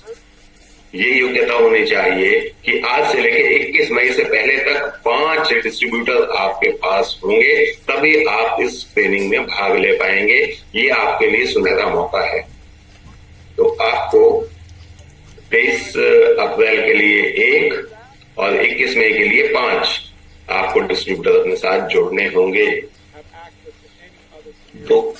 E: ये योग्यता होनी चाहिए कि आज से लेकर 21 मई से पहले तक 5 डिस्ट्रीब्यूटर आपके पास होंगे, तभी आप इस ट्रेनिंग में भाग ले पाएंगे। ये आपके लिए सुनहरा मौका है। तो आपको 23 अप्रैल के लिए 1 और 21 मई के लिए 5 आपको डिस्ट्रीब्यूटर अपने साथ जोड़ने होंगे। तो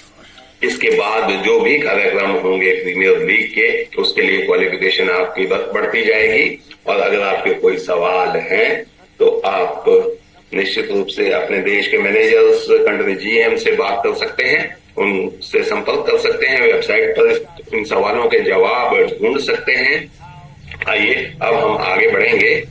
E: इसके बाद जो भी कार्यक्रम होंगे प्रीमियर लीग के, उसके लिए क्वालिफिकेशन आपकी बढ़ती जाएगी। और अगर आपके कोई सवाल हैं तो आप निश्चित रूप से अपने देश के मैनेजर्स, कंट्री जीएम से बात कर सकते हैं, उनसे संपर्क कर सकते हैं, वेबसाइट पर इन सवालों के जवाब ढूंढ सकते हैं। आइए अब हम आगे बढ़ेंगे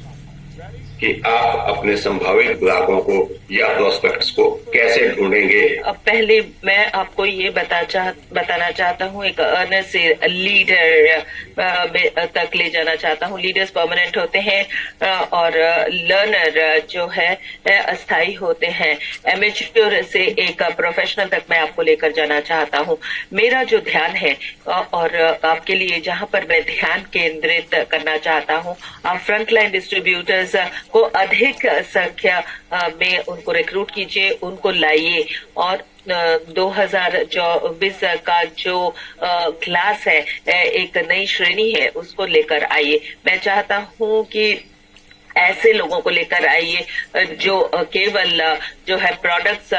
E: कि आप अपने संभावित ग्राहकों को या प्रोस्पेक्ट्स को कैसे ढूंढेंगे।
F: अब पहले मैं आपको ये बताना चाहता हूँ, एक अर्नर से लीडर तक ले जाना चाहता हूँ। लीडर्स परमानेंट होते हैं और लर्नर जो है अस्थायी होते हैं। एमेच्योर से एक प्रोफेशनल तक मैं आपको लेकर जाना चाहता हूँ। मेरा जो ध्यान है और आपके लिए जहाँ पर मैं ध्यान केंद्रित करना चाहता हूँ, आप फ्रंटलाइन डिस्ट्रीब्यूटर्स को अधिक संख्या में उनको रिक्रूट कीजिए, उनको लाइए और 2024 का जो क्लास है, एक नई श्रेणी है, उसको लेकर आइए। मैं चाहता हूँ कि ऐसे लोगों को लेकर आइए जो केवल जो है प्रोडक्ट्स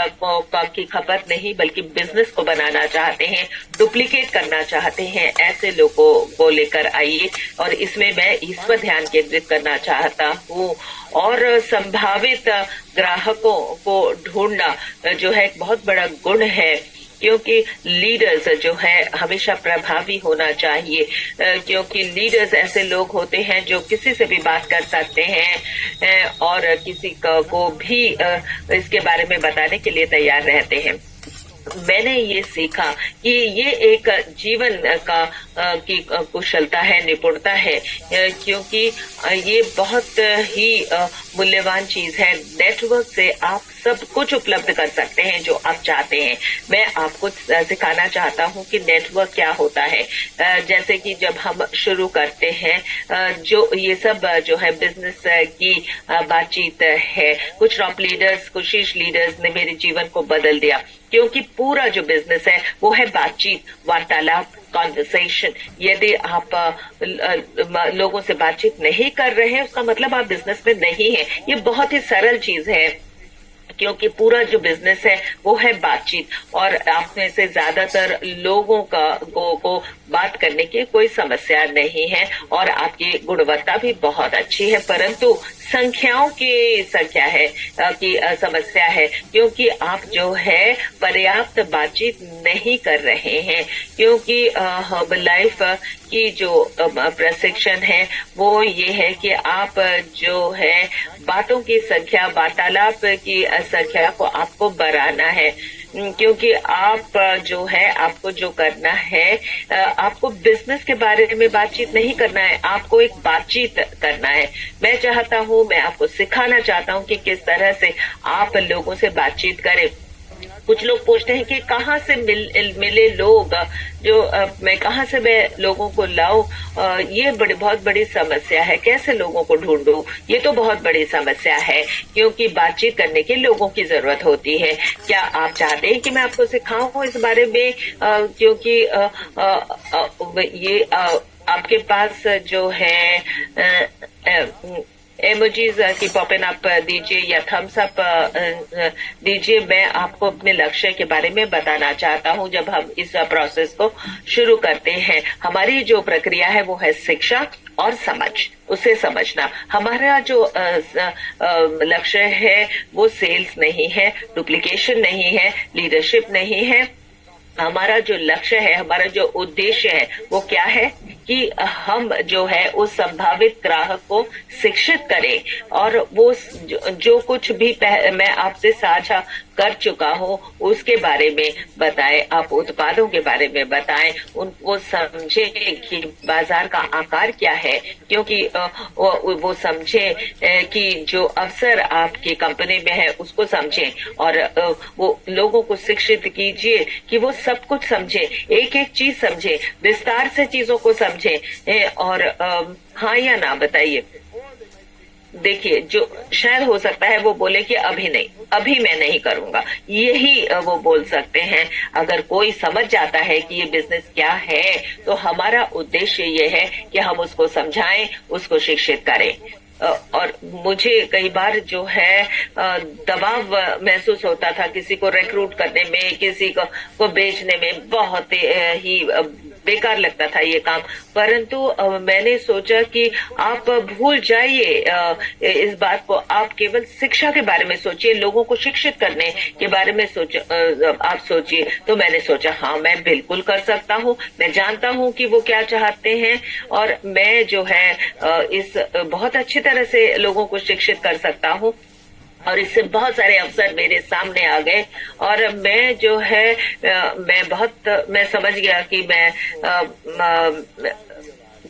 F: की खपत नहीं बल्कि बिजनेस को बनाना चाहते हैं, डुप्लीकेट करना चाहते हैं, ऐसे लोगों को लेकर आइए। और इसमें मैं इस पर ध्यान केंद्रित करना चाहता हूँ। और संभावित ग्राहकों को ढूंढना जो है एक बहुत बड़ा गुण है, क्योंकि लीडर्स जो है हमेशा प्रभावी होना चाहिए, क्योंकि लीडर्स ऐसे लोग होते हैं जो किसी से भी बात कर सकते हैं और किसी को भी इसके बारे में बताने के लिए तैयार रहते हैं। मैंने ये सीखा कि ये एक जीवन का की कुशलता है, निपुणता है, क्योंकि ये बहुत ही मूल्यवान चीज है। नेटवर्क से आप सब कुछ उपलब्ध कर सकते हैं जो आप चाहते हैं। मैं आपको सिखाना चाहता हूँ कि नेटवर्क क्या होता है। जैसे कि जब हम शुरू करते हैं जो ये सब जो है बिजनेस की बातचीत है, कुछ टॉप लीडर्स, कुछ शीर्ष लीडर्स ने मेरे जीवन को बदल दिया, क्योंकि पूरा जो बिजनेस है वो है बातचीत, वार्तालाप, कॉन्वर्सेशन। यदि आप लोगों से बातचीत नहीं कर रहे हैं उसका मतलब आप बिजनेस में नहीं है। ये बहुत ही सरल चीज है, क्योंकि पूरा जो बिजनेस है वो है बातचीत। और आप में से ज्यादातर लोगों को बात करने की कोई समस्या नहीं है और आपकी गुणवत्ता भी बहुत अच्छी है, परंतु संख्याओं की संख्या है की समस्या है, क्योंकि आप जो है पर्याप्त बातचीत नहीं कर रहे हैं। क्योंकि हर्ब लाइफ की जो प्रशिक्षण है वो ये है कि आप जो है बातों की संख्या, वार्तालाप की संख्या को आपको बढ़ाना है, क्योंकि आप जो है आपको जो करना है, आपको बिजनेस के बारे में बातचीत नहीं करना है, आपको एक बातचीत करना है। मैं चाहता हूँ, मैं आपको सिखाना चाहता हूँ कि किस तरह से आप लोगों से बातचीत करें। कुछ लोग पूछते हैं कि कहाँ से मिले लोग, जो मैं कहाँ से मैं लोगों को लाऊं। ये बहुत बड़ी समस्या है। कैसे लोगों को ढूंढूं, ये तो बहुत बड़ी समस्या है, क्योंकि बातचीत करने के लोगों की जरूरत होती है। क्या आप चाहते हैं कि मैं आपको सिखाऊं इस बारे में? क्योंकि ये आपके पास जो है इमोजीज की पॉपिंग अप दीजिए या थम्स अप दीजिए। मैं आपको अपने लक्ष्य के बारे में बताना चाहता हूं। जब हम इस प्रोसेस को शुरू करते हैं, हमारी जो प्रक्रिया है वो है शिक्षा और समझ, उसे समझना। हमारा जो लक्ष्य है वो सेल्स नहीं है, डुप्लीकेशन नहीं है, लीडरशिप नहीं है। हमारा जो लक्ष्य है, हमारा जो उद्देश्य है वो क्या है कि हम जो है उस संभावित ग्राहक को शिक्षित करें और वो जो कुछ भी मैं आपसे साझा कर चुका हूँ उसके बारे में बताएं, आप उत्पादों के बारे में बताएं, उनको समझे कि बाजार का आकार क्या है, क्योंकि वो समझे कि जो अवसर आपकी कंपनी में है उसको समझें, और वो लोगों को शिक्षित कीजिए कि वो सब कुछ समझे, एक एक चीज समझे, विस्तार से चीजों को समझे और हाँ या ना बताइए। देखिए, जो शायद हो सकता है वो बोले कि अभी नहीं, अभी मैं नहीं करूंगा, यही वो बोल सकते हैं। अगर कोई समझ जाता है कि ये बिजनेस क्या है तो हमारा उद्देश्य ये है कि हम उसको समझाएं, उसको शिक्षित करें। और मुझे कई बार जो है दबाव महसूस होता था किसी को रिक्रूट करने में, किसी को बेचने में, बहुत ही बेकार लगता था ये काम। परंतु मैंने सोचा कि आप भूल जाइए इस बात को, आप केवल शिक्षा के बारे में सोचिए, लोगों को शिक्षित करने के बारे में आप सोचिए। तो मैंने सोचा हाँ, मैं बिल्कुल कर सकता हूँ, मैं जानता हूँ कि वो क्या चाहते हैं और मैं जो है इस बहुत अच्छी तरह से लोगों को शिक्षित कर सकता हूँ। और इससे बहुत सारे अवसर मेरे सामने आ गए और मैं जो है मैं समझ गया कि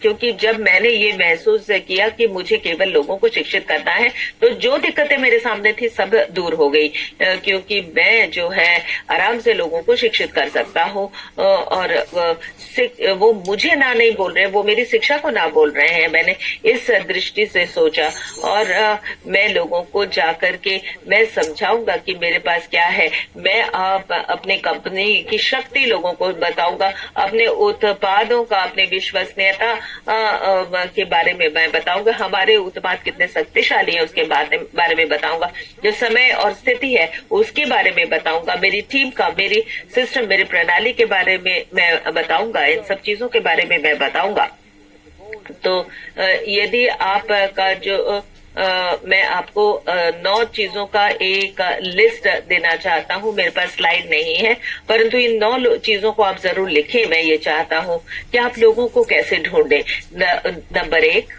F: क्योंकि जब मैंने ये महसूस किया कि मुझे केवल लोगों को शिक्षित करना है तो जो दिक्कतें मेरे सामने थी सब दूर हो गई, क्योंकि मैं जो है आराम से लोगों को शिक्षित कर सकता हूँ और वो मुझे ना नहीं बोल रहे, वो मेरी शिक्षा को ना बोल रहे हैं। मैंने इस दृष्टि से सोचा और मैं लोगों को जाकर के मैं समझाऊंगा कि मेरे पास क्या है। मैं अपने कंपनी की शक्ति लोगों को बताऊंगा, अपने उत्पादों का, अपनी विश्वसनीयता के बारे में मैं बताऊंगा, हमारे उत्पाद कितने शक्तिशाली हैं उसके बारे में बताऊंगा, जो समय और स्थिति है उसके बारे में बताऊंगा, मेरी टीम का, मेरी सिस्टम, मेरी प्रणाली के बारे में मैं बताऊंगा, इन सब चीजों के बारे में मैं बताऊंगा। तो यदि आपका जो मैं आपको 9 चीजों का एक लिस्ट देना चाहता हूं, मेरे पास स्लाइड नहीं है, परंतु इन 9 चीजों को आप जरूर लिखें। मैं ये चाहता हूं कि आप लोगों को कैसे ढूंढें। नंबर 1,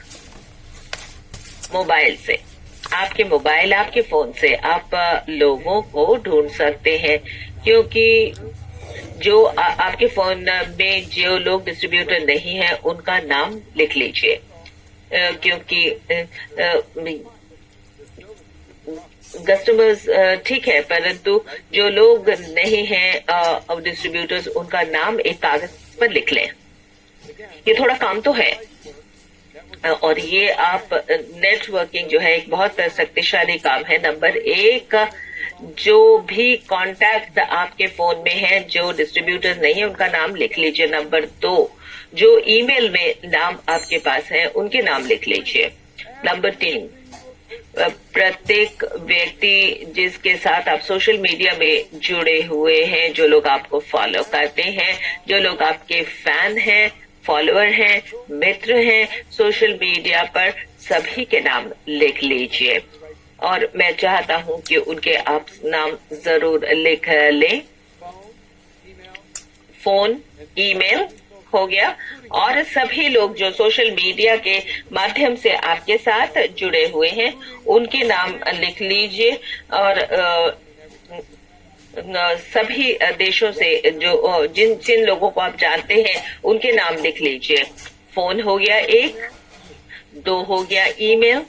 F: मोबाइल से, आपके मोबाइल, आपके फोन से आप लोगों को ढूंढ सकते हैं, क्योंकि जो आपके फोन में जो लोग डिस्ट्रीब्यूटर नहीं है उनका नाम लिख लीजिए, क्योंकि कस्टमर्स ठीक है, परंतु जो लोग नहीं हैं डिस्ट्रीब्यूटर्स, उनका नाम एक कागज पर लिख लें। ये थोड़ा काम तो है, और ये आप नेटवर्किंग जो है एक बहुत शक्तिशाली काम है। नंबर 1, जो भी कॉन्टैक्ट आपके फोन में है जो डिस्ट्रीब्यूटर नहीं है उनका नाम लिख लीजिए। नंबर 2, जो ईमेल में नाम आपके पास है उनके नाम लिख लीजिए। नंबर 3, प्रत्येक व्यक्ति जिसके साथ आप सोशल मीडिया में जुड़े हुए हैं, जो लोग आपको फॉलो करते हैं, जो लोग आपके फैन हैं, फॉलोअर हैं, मित्र हैं सोशल मीडिया पर, सभी के नाम लिख लीजिए। और मैं चाहता हूं कि उनके आप नाम जरूर लिख लें। फोन, ईमेल हो गया, और सभी लोग जो सोशल मीडिया के माध्यम से आपके साथ जुड़े हुए हैं उनके नाम लिख लीजिए। और सभी देशों से जो जिन लोगों को आप जानते हैं उनके नाम लिख लीजिए। फोन हो गया 1, 2 हो गया ईमेल,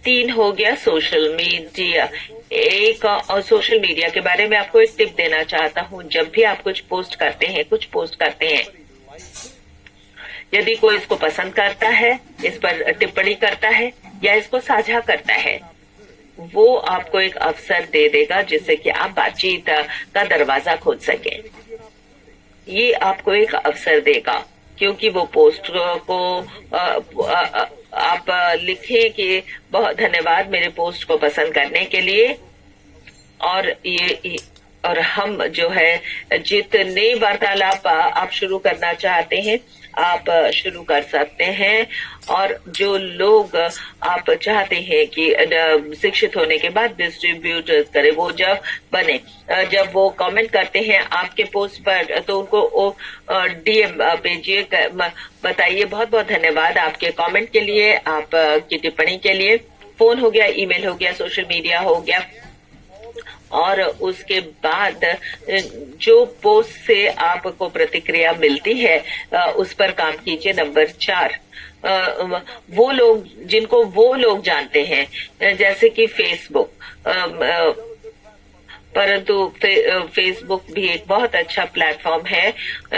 F: 3 हो गया सोशल मीडिया। एक और सोशल मीडिया के बारे में आपको एक टिप देना चाहता हूं। जब भी आप कुछ पोस्ट करते हैं, यदि कोई इसको पसंद करता है, इस पर टिप्पणी करता है या इसको साझा करता है, वो आपको एक अवसर दे देगा जिससे कि आप बातचीत का दरवाजा खोल सकें। ये आपको एक अवसर देगा, क्योंकि वो पोस्ट को आप लिखें कि बहुत धन्यवाद मेरे पोस्ट को पसंद करने के लिए, और हम जो है जितने वार्तालाप आप शुरू करना चाहते हैं आप शुरू कर सकते हैं। और जो लोग आप चाहते हैं कि शिक्षित होने के बाद डिस्ट्रीब्यूटर करें, वो जब बने, जब वो कमेंट करते हैं आपके पोस्ट पर, तो उनको DM भेजिए, बताइए बहुत बहुत धन्यवाद आपके कमेंट के लिए, आपकी टिप्पणी के लिए। फोन हो गया, ईमेल हो गया, सोशल मीडिया हो गया, और उसके बाद जो पोस्ट से आपको प्रतिक्रिया मिलती है उस पर काम कीजिए। नंबर 4, वो लोग जिनको वो लोग जानते हैं, जैसे कि फेसबुक, परंतु फेसबुक भी एक बहुत अच्छा प्लेटफॉर्म है,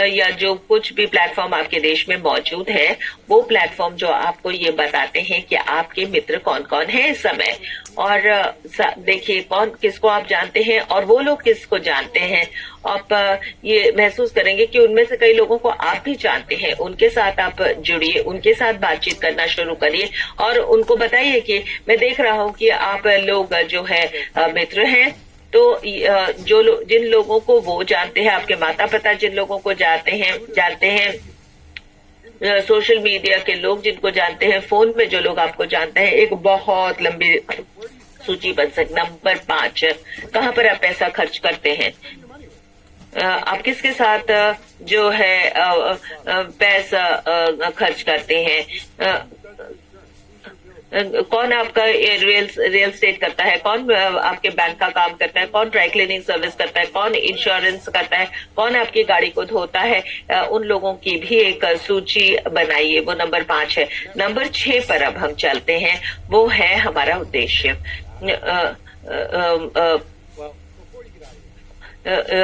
F: या जो कुछ भी प्लेटफॉर्म आपके देश में मौजूद है, वो प्लेटफॉर्म जो आपको ये बताते हैं कि आपके मित्र कौन कौन है इस समय, और देखिए कौन किसको आप जानते हैं और वो लोग किसको जानते हैं। आप ये महसूस करेंगे कि उनमें से कई लोगों को आप भी जानते हैं, उनके साथ आप जुड़िए, उनके साथ बातचीत करना शुरू करिए और उनको बताइए कि मैं देख रहा हूँ कि आप लोग जो है मित्र हैं। तो जिन लोगों को वो जानते हैं, आपके माता पिता जिन लोगों को जानते हैं, सोशल मीडिया के लोग जिनको जानते हैं, फोन में जो लोग आपको जानते हैं, एक बहुत लंबी सूची बन सकती। नंबर 5, कहाँ पर आप पैसा खर्च करते हैं, आप किसके साथ जो है पैसा खर्च करते हैं, कौन आपका रियल स्टेट करता है, कौन आपके बैंक का काम करता है, कौन ड्राई क्लीनिंग सर्विस करता है, कौन इंश्योरेंस करता है, कौन आपकी गाड़ी को धोता है, उन लोगों की भी एक सूची बनाइए। वो नंबर 5 है। नंबर 6 पर अब हम चलते हैं, वो है हमारा उद्देश्य।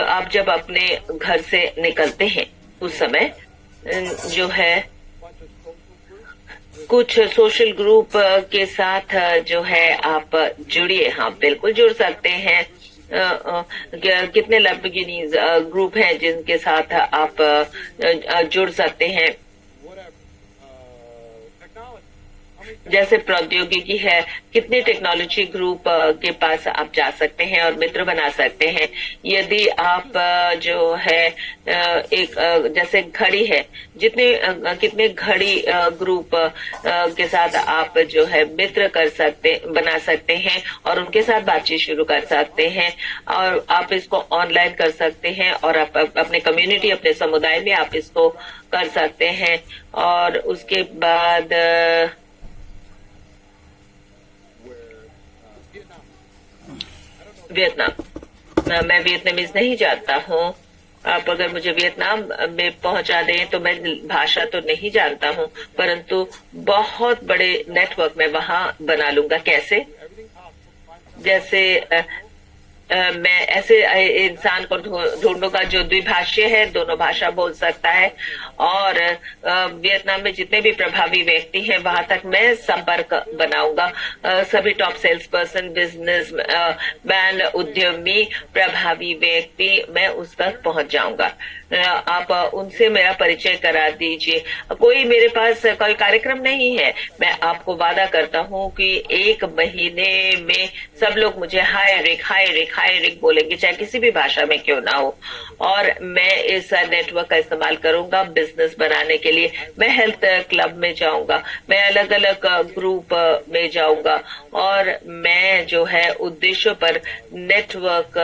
F: आप जब अपने घर से निकलते हैं उस समय जो है कुछ सोशल ग्रुप के साथ जो है आप जुड़िए। हाँ, बिल्कुल जुड़ सकते हैं। कितने लैम्बोर्गिनी ग्रुप हैं जिनके साथ आप जुड़ सकते हैं। जैसे प्रौद्योगिकी है, कितने टेक्नोलॉजी ग्रुप के पास आप जा सकते हैं और मित्र बना सकते हैं। यदि आप जो है एक जैसे घड़ी है, कितने घड़ी ग्रुप के साथ आप जो है मित्र बना सकते हैं और उनके साथ बातचीत शुरू कर सकते हैं, और आप इसको ऑनलाइन कर सकते हैं और आप अपने कम्युनिटी, अपने समुदाय में आप इसको कर सकते हैं। और उसके बाद वियतनाम, मैं वियतनामीज नहीं जानता हूँ। आप अगर मुझे वियतनाम में पहुंचा दें तो मैं भाषा तो नहीं जानता हूँ, परंतु बहुत बड़े नेटवर्क में वहां बना लूंगा। कैसे? जैसे मैं ऐसे इंसान को ढूंढूंगा जो द्विभाषीय है, दोनों भाषा बोल सकता है, और वियतनाम में जितने भी प्रभावी व्यक्ति हैं वहां तक मैं संपर्क बनाऊंगा। सभी top sales person, businessman, उद्यमी, प्रभावी व्यक्ति, मैं उस तक पहुंच जाऊंगा। आप उनसे मेरा परिचय करा दीजिए। कोई मेरे पास कोई कार्यक्रम नहीं है, मैं आपको वादा करता हूँ कि 1 महीने में सब लोग मुझे हाय रिक बोलेंगे, चाहे किसी भी भाषा में क्यों ना हो। और मैं इस नेटवर्क का इस्तेमाल करूंगा बिजनेस बनाने के लिए। मैं हेल्थ क्लब में जाऊंगा, मैं अलग अलग ग्रुप में जाऊंगा, और मैं जो है उद्देश्यों पर नेटवर्क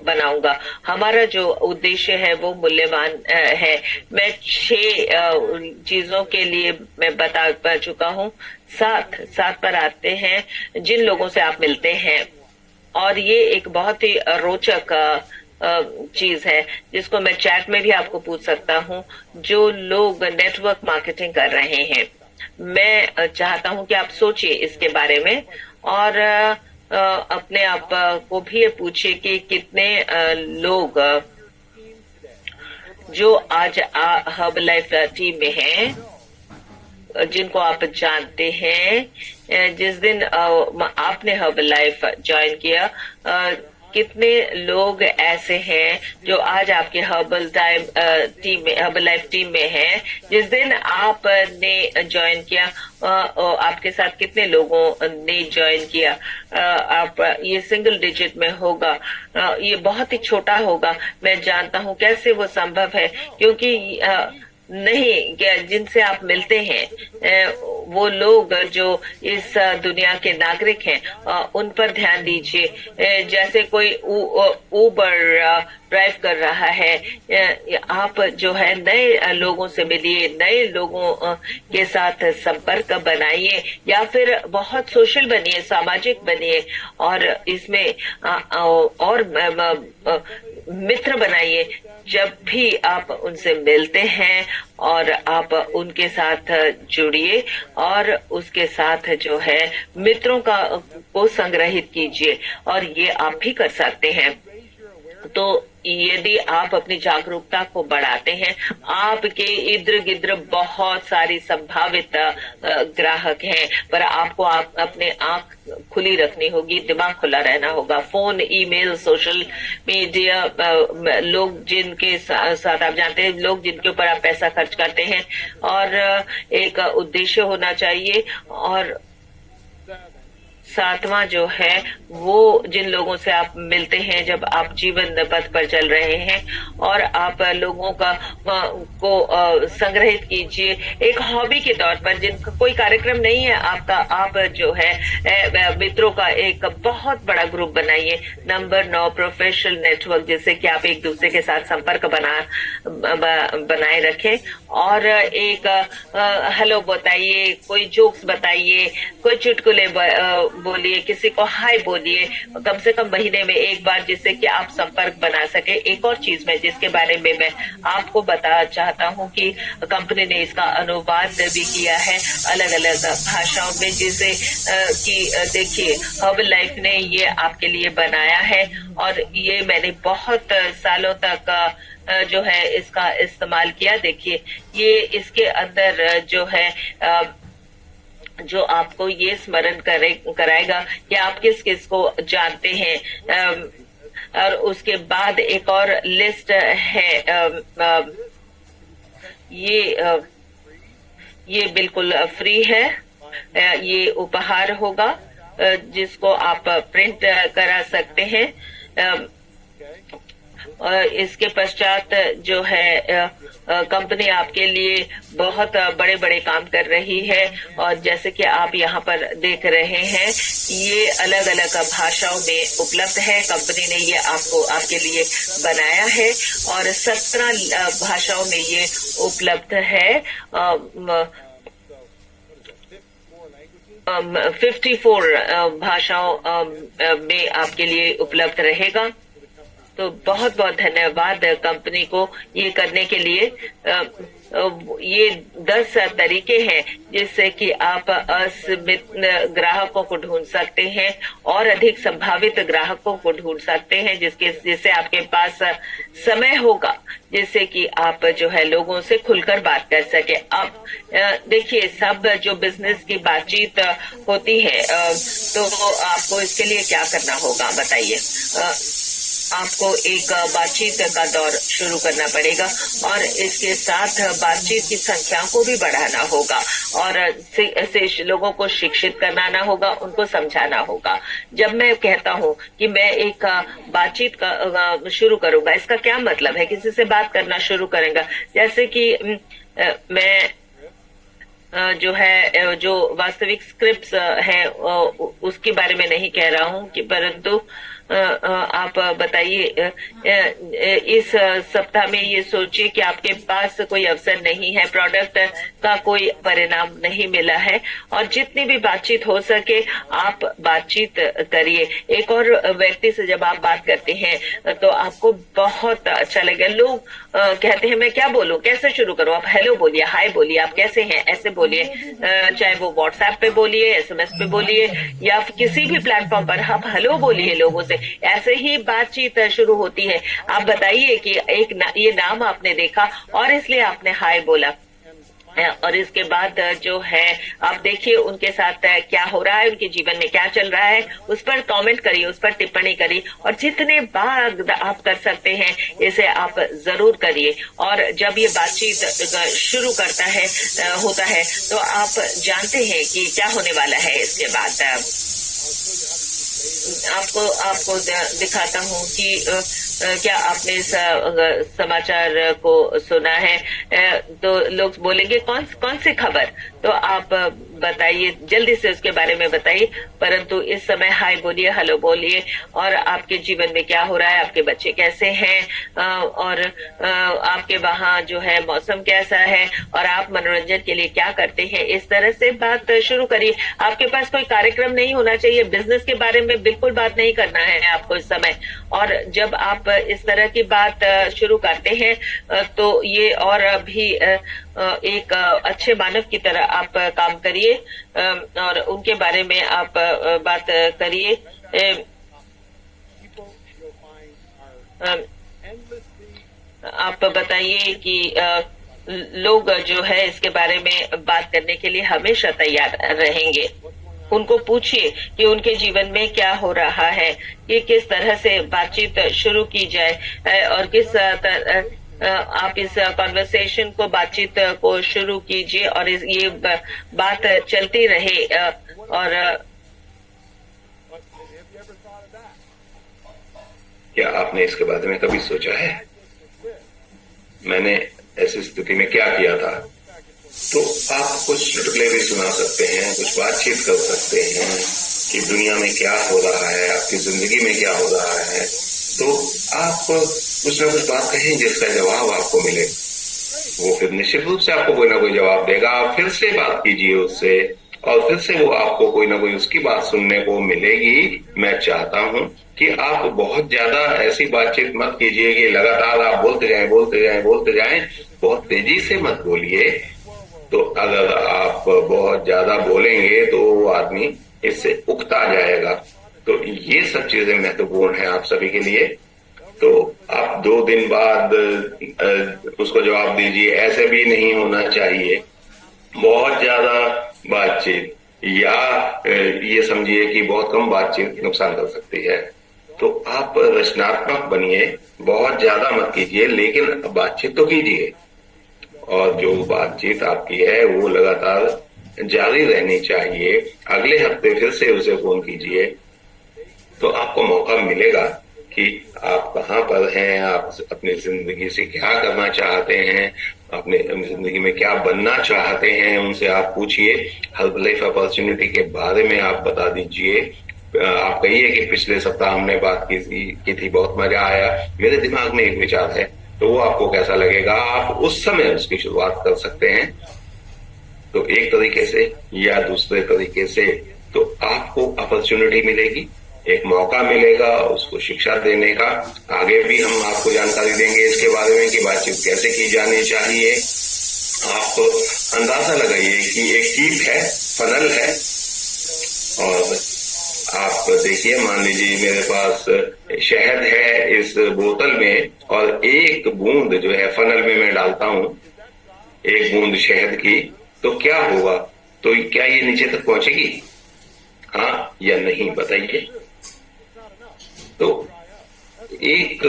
F: बनाऊंगा। हमारा जो उद्देश्य है वो मूल्यवान है। मैं 6 चीजों के लिए मैं बता चुका हूँ। 7 पर आते हैं जिन लोगों से आप मिलते हैं, और ये एक बहुत ही रोचक चीज है जिसको मैं चैट में भी आपको पूछ सकता हूँ। जो लोग नेटवर्क मार्केटिंग कर रहे हैं, मैं चाहता हूँ कि आप सोचिए इसके बारे में, और अपने आप को भी ये पूछिए कि कितने लोग जो आज हब लाइफ टीम में हैं, जिनको आप जानते हैं, जिस दिन आपने हब लाइफ ज्वाइन किया, कितने लोग ऐसे हैं जो आज आपके हब लाइफ टीम में हैं। जिस दिन आपने ज्वाइन किया, आपके साथ कितने लोगों ने ज्वाइन किया। आप ये सिंगल डिजिट में होगा, ये बहुत ही छोटा होगा। मैं जानता हूँ कैसे वो संभव है, क्योंकि नहीं, जिनसे आप मिलते हैं वो लोग जो इस दुनिया के नागरिक हैं, उन पर ध्यान दीजिए। जैसे कोई उबर ड्राइव कर रहा है, आप जो है नए लोगों से मिलिए, नए लोगों के साथ संपर्क बनाइए, या फिर बहुत सोशल बनिए, सामाजिक बनिए, और इसमें और मित्र बनाइए। जब भी आप उनसे मिलते हैं और आप उनके साथ जुड़िए, और उसके साथ जो है मित्रों को संग्रहित कीजिए, और ये आप भी कर सकते हैं। तो यदि आप अपनी जागरूकता को बढ़ाते हैं, आपके इर्द गिर्द बहुत सारी संभावित ग्राहक हैं, पर आपको अपने आंख खुली रखनी होगी, दिमाग खुला रहना होगा। फोन, ईमेल, सोशल मीडिया, लोग जिनके साथ आप जानते हैं, लोग जिनके ऊपर आप पैसा खर्च करते हैं, और एक उद्देश्य होना चाहिए। और 7वां जो है वो जिन लोगों से आप मिलते हैं जब आप जीवन पथ पर चल रहे हैं, और आप लोगों को संग्रहित कीजिए एक हॉबी के तौर पर। जिनका कोई कार्यक्रम नहीं है आपका, आप जो है मित्रों का एक बहुत बड़ा ग्रुप बनाइए। नंबर 9, प्रोफेशनल नेटवर्क, जिससे कि आप एक दूसरे के साथ संपर्क बनाए रखें, और एक हेलो बताइए, कोई जोक्स बताइए, कोई चुटकुले बोलिए, किसी को हाय बोलिए, कम से कम महीने में एक बार, जिससे कि आप संपर्क बना सके। एक और चीज मैं जिसके बारे में मैं आपको बता चाहता हूँ कि कंपनी ने इसका अनुवाद भी किया है अलग अलग भाषाओं में, जिसे कि देखिए हब लाइफ ने ये आपके लिए बनाया है, और ये मैंने बहुत सालों तक जो है इसका इस्तेमाल किया। देखिए ये इसके अंदर जो है जो आपको ये स्मरण कराएगा कि आप किस किस को जानते हैं। और उसके बाद एक और लिस्ट है, ये बिल्कुल फ्री है, ये उपहार होगा जिसको आप प्रिंट करा सकते हैं। इसके पश्चात जो है कंपनी आपके लिए बहुत बड़े बड़े काम कर रही है और जैसे कि आप यहाँ पर देख रहे हैं ये अलग अलग भाषाओं में उपलब्ध है। कंपनी ने ये आपके लिए बनाया है और 17 भाषाओं में ये उपलब्ध है। 54 भाषाओं में आपके लिए उपलब्ध रहेगा। तो बहुत बहुत धन्यवाद कंपनी को ये करने के लिए। ये 10 तरीके हैं जिससे कि आप असीमित ग्राहकों को ढूंढ सकते हैं और अधिक संभावित ग्राहकों को ढूंढ सकते हैं जिससे आपके पास समय होगा जिससे कि आप जो है लोगों से खुलकर बात कर सके। आप देखिए सब जो बिजनेस की बातचीत होती है तो आपको इसके लिए क्या करना होगा बताइए। आपको एक बातचीत का दौर शुरू करना पड़ेगा और इसके साथ बातचीत की संख्या को भी बढ़ाना होगा और लोगों को शिक्षित कराना होगा, उनको समझाना होगा। जब मैं कहता हूँ कि मैं एक बातचीत का शुरू करूंगा, इसका क्या मतलब है? किसी से बात करना शुरू करेंगे, जैसे कि मैं जो है जो वास्तविक स्क्रिप्ट्स है उसके बारे में नहीं कह रहा हूँ कि परंतु आप बताइए इस सप्ताह में ये सोचिए कि आपके पास कोई अवसर नहीं है, प्रोडक्ट का कोई परिणाम नहीं मिला है और जितनी भी बातचीत हो सके आप बातचीत करिए। एक और व्यक्ति से जब आप बात करते हैं तो आपको बहुत अच्छा लगेगा। लोग कहते हैं मैं क्या बोलूं, कैसे शुरू करूं? आप हेलो बोलिए, हाय बोलिए, आप कैसे हैं ऐसे बोलिए, चाहे वो व्हाट्सएप पे बोलिए, एसएमएस पे बोलिए या किसी भी प्लेटफॉर्म पर आप हेलो बोलिए लोगों से। ऐसे ही बातचीत शुरू होती है। आप बताइए कि ये नाम आपने देखा और इसलिए आपने हाय बोला और इसके बाद जो है आप देखिए उनके साथ क्या हो रहा है, उनके जीवन में क्या चल रहा है, उस पर कमेंट करिए, उस पर टिप्पणी करिए और जितने बार आप कर सकते हैं इसे आप जरूर करिए। और जब ये बातचीत शुरू होता है तो आप जानते हैं कि क्या होने वाला है। इसके बाद आपको दिखाता हूँ कि क्या आपने इस समाचार को सुना है। तो लोग बोलेंगे कौन सी खबर, तो आप बताइए, जल्दी से उसके बारे में बताइए। परंतु इस समय हाय बोलिए, हेलो बोलिए और आपके जीवन में क्या हो रहा है, आपके बच्चे कैसे हैं और आपके वहाँ जो है मौसम कैसा है और आप मनोरंजन के लिए क्या करते हैं। इस तरह से बात शुरू करिए। आपके पास कोई कार्यक्रम नहीं होना चाहिए, बिजनेस के बारे में बिल्कुल बात नहीं करना है आपको इस समय। और जब आप इस तरह की बात शुरू करते हैं तो ये और भी एक अच्छे मानव की तरह आप काम करिए और उनके बारे में आप बात करिए। आप बताइए कि लोग जो है इसके बारे में बात करने के लिए हमेशा तैयार रहेंगे। उनको पूछिए कि उनके जीवन में क्या हो रहा है, कि किस तरह से बातचीत शुरू की जाए और किस आप इस कॉन्वर्सेशन को, बातचीत को शुरू कीजिए और ये बात चलती रहे। और
E: क्या आपने इसके बारे में कभी सोचा है मैंने ऐसी स्थिति में क्या किया था? तो आप कुछ चुटकुले भी सुना सकते हैं, कुछ बातचीत कर सकते हैं कि दुनिया में क्या हो रहा है, आपकी जिंदगी में क्या हो रहा है। तो आप कुछ ना कुछ बात कहें जिसका जवाब आपको मिले। वो फिर निश्चित रूप से आपको कोई ना कोई जवाब देगा। आप फिर से बात कीजिए उससे और फिर से वो आपको कोई ना कोई उसकी बात सुनने को मिलेगी। मैं चाहता हूं कि आप बहुत ज्यादा ऐसी बातचीत मत कीजिए कि लगातार आप बोलते जाएं। बहुत तेजी से मत बोलिए। तो अगर आप बहुत ज्यादा बोलेंगे तो वो आदमी इससे उकता जाएगा। तो ये सब चीजें महत्वपूर्ण है आप सभी के लिए। तो आप 2 दिन बाद उसको जवाब दीजिए, ऐसे भी नहीं होना चाहिए। बहुत ज्यादा बातचीत या ये समझिए कि बहुत कम बातचीत नुकसान कर सकती है। तो आप रचनात्मक बनिए, बहुत ज्यादा मत कीजिए, लेकिन बातचीत तो कीजिए। और जो बातचीत आपकी है वो लगातार जारी रहनी चाहिए। अगले हफ्ते फिर से उसे फोन कीजिए तो आपको मौका मिलेगा कि आप कहाँ पर हैं, आप अपनी जिंदगी से क्या करना चाहते हैं, अपने जिंदगी में क्या बनना चाहते हैं, उनसे आप पूछिए। हर्बल लाइफ अपॉर्चुनिटी के बारे में आप बता दीजिए। आप कहिए कि पिछले सप्ताह हमने बात की थी, बहुत मजा आया, मेरे दिमाग में एक विचार है, तो वो आपको कैसा लगेगा, आप उस समय उसकी शुरुआत कर सकते हैं। तो एक तरीके से या दूसरे तरीके से तो आपको अपॉर्चुनिटी मिलेगी, एक मौका मिलेगा उसको शिक्षा देने का। आगे भी हम आपको जानकारी देंगे इसके बारे में कि बातचीत कैसे की जानी चाहिए। आप अंदाजा लगाइए कि एक कीप है, फनल है, और आप देखिए, मान लीजिए मेरे पास शहद है इस बोतल में और एक बूंद जो है फनल में मैं डालता हूं, एक बूंद शहद की, तो क्या होगा? तो क्या ये नीचे तक पहुंचेगी, हाँ या नहीं, बताइए। तो एक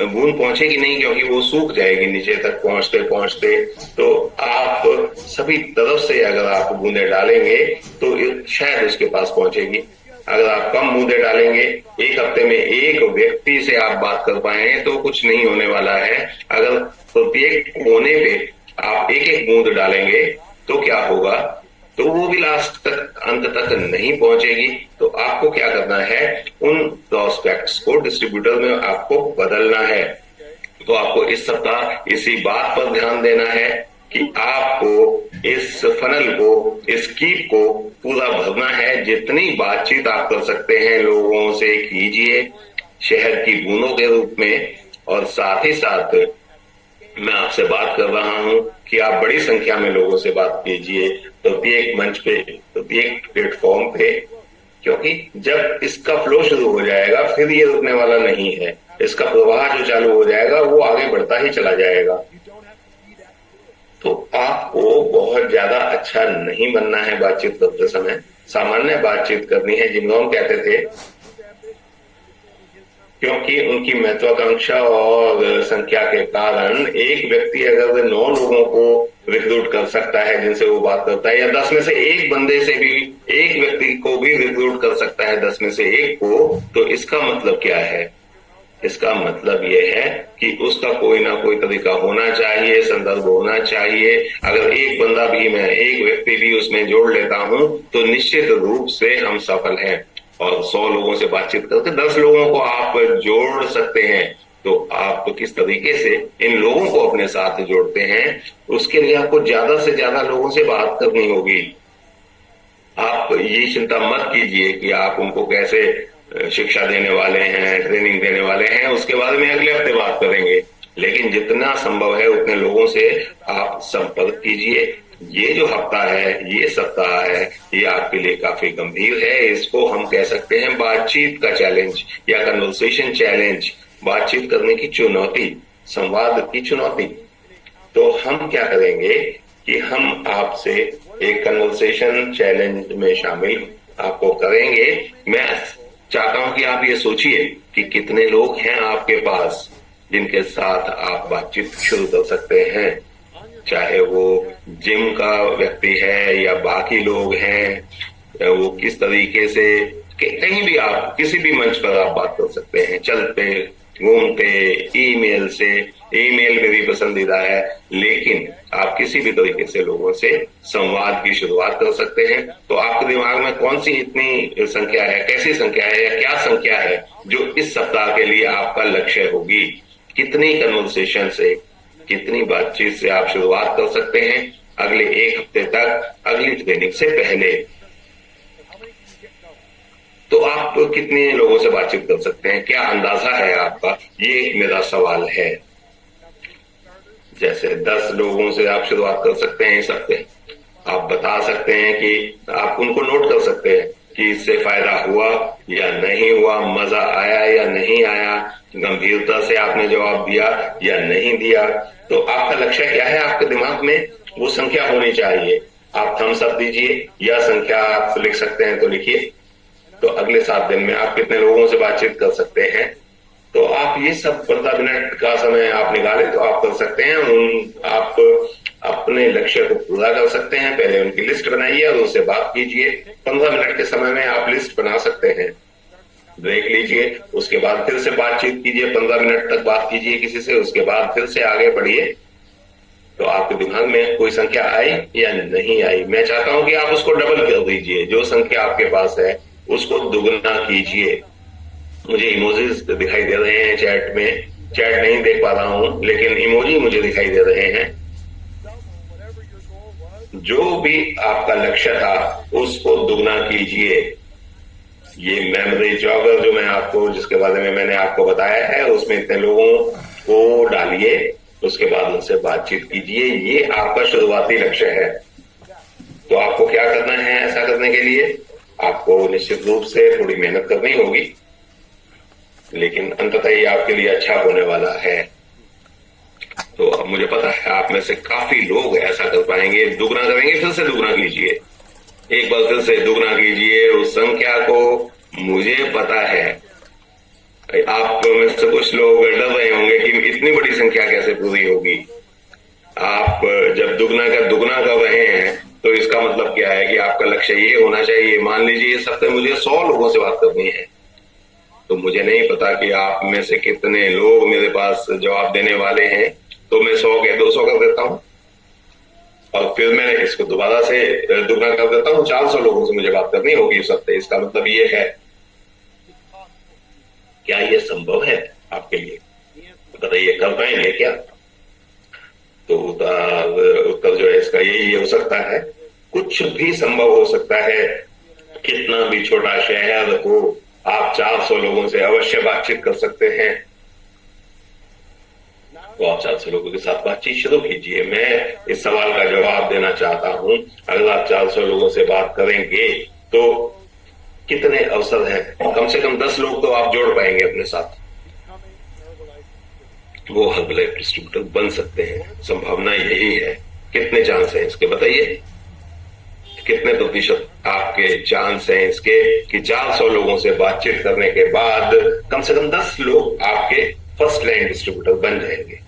E: बूंद पहुंचेगी नहीं, क्योंकि वो सूख जाएगी नीचे तक पहुंचते पहुंचते। तो आप सभी तरफ से अगर आप बूंदे डालेंगे तो शायद उसके पास पहुंचेगी। अगर आप कम बूंदे डालेंगे, एक हफ्ते में एक व्यक्ति से आप बात कर पाए तो कुछ नहीं होने वाला है। अगर प्रत्येक कोने पे आप एक एक बूंद डालेंगे तो क्या होगा? तो वो भी लास्ट तक, अंत तक नहीं पहुंचेगी। तो आपको क्या करना है, उन प्रोस्पेक्ट्स को डिस्ट्रीब्यूटर में आपको बदलना है। तो आपको इस सप्ताह इसी बात पर ध्यान देना है कि आपको इस फनल को, इस कीप को पूरा भरना है। जितनी बातचीत आप कर सकते हैं लोगों से कीजिए शहद की बूंदों के रूप में। और साथ ही साथ मैं आपसे बात कर रहा हूं कि आप बड़ी संख्या में लोगों से बात कीजिए, प्रत्येक मंच पे, प्रत्येक प्लेटफॉर्म पे, क्योंकि जब इसका फ्लो शुरू हो जाएगा फिर ये रुकने वाला नहीं है। इसका प्रवाह जो चालू हो जाएगा वो आगे बढ़ता ही चला जाएगा। तो आपको बहुत ज्यादा अच्छा नहीं बनना है बातचीत करते समय, सामान्य बातचीत करनी है, जिनको हम कहते थे, क्योंकि उनकी महत्वाकांक्षा और संख्या के कारण एक व्यक्ति अगर 9 लोगों को रिक्रूट कर सकता है जिनसे वो बात करता है, या 10 में से एक बंदे से भी, एक व्यक्ति को भी रिक्रूट कर सकता है 10 में से एक को, तो इसका मतलब क्या है? इसका मतलब यह है कि उसका कोई ना कोई तरीका होना चाहिए, संदर्भ होना चाहिए। अगर एक बंदा भी, मैं एक व्यक्ति भी उसमें जोड़ लेता हूं तो निश्चित रूप से हम सफल हैं। और 100 लोगों से बातचीत करके 10 लोगों को आप जोड़ सकते हैं। तो आप किस तरीके से इन लोगों को अपने साथ जोड़ते हैं, उसके लिए आपको ज्यादा से ज्यादा लोगों से बात करनी होगी। आप ये चिंता मत कीजिए कि आप उनको कैसे शिक्षा देने वाले हैं, ट्रेनिंग देने वाले हैं, उसके बारे में अगले हफ्ते बात करेंगे। लेकिन जितना संभव है उतने लोगों से आप संपर्क कीजिए। ये जो हफ्ता है, ये सप्ताह है, ये आपके लिए काफी गंभीर है। इसको हम कह सकते हैं बातचीत का चैलेंज या कन्वर्सेशन चैलेंज, बातचीत करने की चुनौती, संवाद की चुनौती। तो हम क्या करेंगे कि हम आपसे एक कन्वर्सेशन चैलेंज में शामिल आपको करेंगे। मैं चाहता हूं कि आप ये सोचिए कि कितने लोग हैं आपके पास जिनके साथ आप बातचीत शुरू कर सकते हैं, चाहे वो जिम का व्यक्ति है या बाकी लोग हैं, वो किस तरीके से, कहीं भी आप किसी भी मंच पर आप बात कर सकते हैं, चलते घूमते, ईमेल से। ईमेल मेरी पसंदीदा है, लेकिन आप किसी भी तरीके से लोगों से संवाद की शुरुआत कर सकते हैं। तो आपके दिमाग में कौन सी इतनी संख्या है, कैसी संख्या है या क्या संख्या है जो इस सप्ताह के लिए आपका लक्ष्य होगी? कितनी कन्वर्सेशन से, कितनी बातचीत से आप शुरुआत कर सकते हैं अगले एक हफ्ते तक, अगली ट्रेनिंग से पहले? तो आप कितने लोगों से बातचीत कर सकते हैं, क्या अंदाजा है आपका? ये मेरा सवाल है। जैसे 10 लोगों से आप शुरुआत कर सकते हैं इस हफ्ते। आप बता सकते हैं कि आप उनको नोट कर सकते हैं कि इससे फायदा हुआ या नहीं हुआ, मजा आया या नहीं आया, गंभीरता से आपने जवाब दिया या नहीं दिया। तो आपका लक्ष्य क्या है? आपके दिमाग में वो संख्या होनी चाहिए। आप थम्स अप दीजिए या संख्या आप लिख सकते हैं तो लिखिए। तो अगले 7 दिन में आप कितने लोगों से बातचीत कर सकते हैं? तो आप ये सब 15 मिनट का समय आप निकालें तो आप कर सकते हैं। आप अपने लक्ष्य को पूरा कर सकते हैं, पहले उनकी लिस्ट बनाइए और उनसे बात कीजिए। 15 मिनट के समय में आप लिस्ट बना सकते हैं। ब्रेक लीजिए, उसके बाद फिर से बातचीत कीजिए, 15 मिनट तक बात कीजिए किसी से, उसके बाद फिर से आगे बढ़िए। तो आपके दिमाग में कोई संख्या आई या नहीं आई, मैं चाहता हूं कि आप उसको डबल कर दीजिए। जो संख्या आपके पास है उसको दुगना कीजिए। मुझे इमोजीज दिखाई दे रहे हैं चैट में, चैट नहीं देख पा रहा हूं लेकिन इमोजी मुझे दिखाई दे रहे हैं। जो भी आपका लक्ष्य था उसको दुगना कीजिए। ये मेमोरी जॉगर जो मैं आपको, जिसके बारे में मैंने आपको बताया है, उसमें इतने लोगों को डालिए, उसके बाद उनसे बातचीत कीजिए। ये आपका शुरुआती लक्ष्य है। तो आपको क्या करना है ऐसा करने के लिए? आपको निश्चित रूप से थोड़ी मेहनत करनी होगी, लेकिन अंततः ये आपके लिए अच्छा होने वाला है। तो अब मुझे पता है आप में से काफी लोग ऐसा कर पाएंगे। दुगना करेंगे, फिर से दुगना कीजिए, एक बार फिर से दुगना कीजिए उस संख्या को। मुझे पता है आप में से कुछ लोग डर रहे होंगे कि इतनी बड़ी संख्या कैसे पूरी होगी। आप जब दुगना का दुगना कर रहे हैं तो इसका मतलब क्या है कि आपका लक्ष्य ये होना चाहिए। मान लीजिए इस हफ्ते मुझे 100 लोगों से बात करनी है, तो मुझे नहीं पता कि आप में से कितने लोग मेरे पास जवाब देने वाले हैं, तो मैं 100 के 200 कर देता हूं और फिर मैं इसको दोबारा से दुगना कर देता हूं। 400 लोगों से मुझे बात करनी होगी इस हफ्ते। इसका मतलब ये है, क्या ये संभव है आपके लिए? बताइए, कर पाएंगे क्या? तो उत्तर जो है इसका यही हो सकता है, कुछ भी संभव हो सकता है। कितना भी छोटा शहर हो, आप 400 लोगों से अवश्य बातचीत कर सकते हैं। तो आप 400 लोगों के साथ बातचीत शुरू कीजिए। मैं इस सवाल का जवाब देना चाहता हूं, अगर आप 400 लोगों से बात करेंगे तो कितने अवसर हैं? कम से कम 10 लोग तो आप जोड़ पाएंगे अपने साथ, वो हर्बलाइफ डिस्ट्रीब्यूटर बन सकते हैं। संभावना यही है। कितने चांस हैं इसके बताइए? कितने प्रतिशत आपके चांस हैं इसके कि 400 लोगों से बातचीत करने के बाद कम से कम 10 लोग आपके फर्स्ट लाइन डिस्ट्रीब्यूटर बन जाएंगे?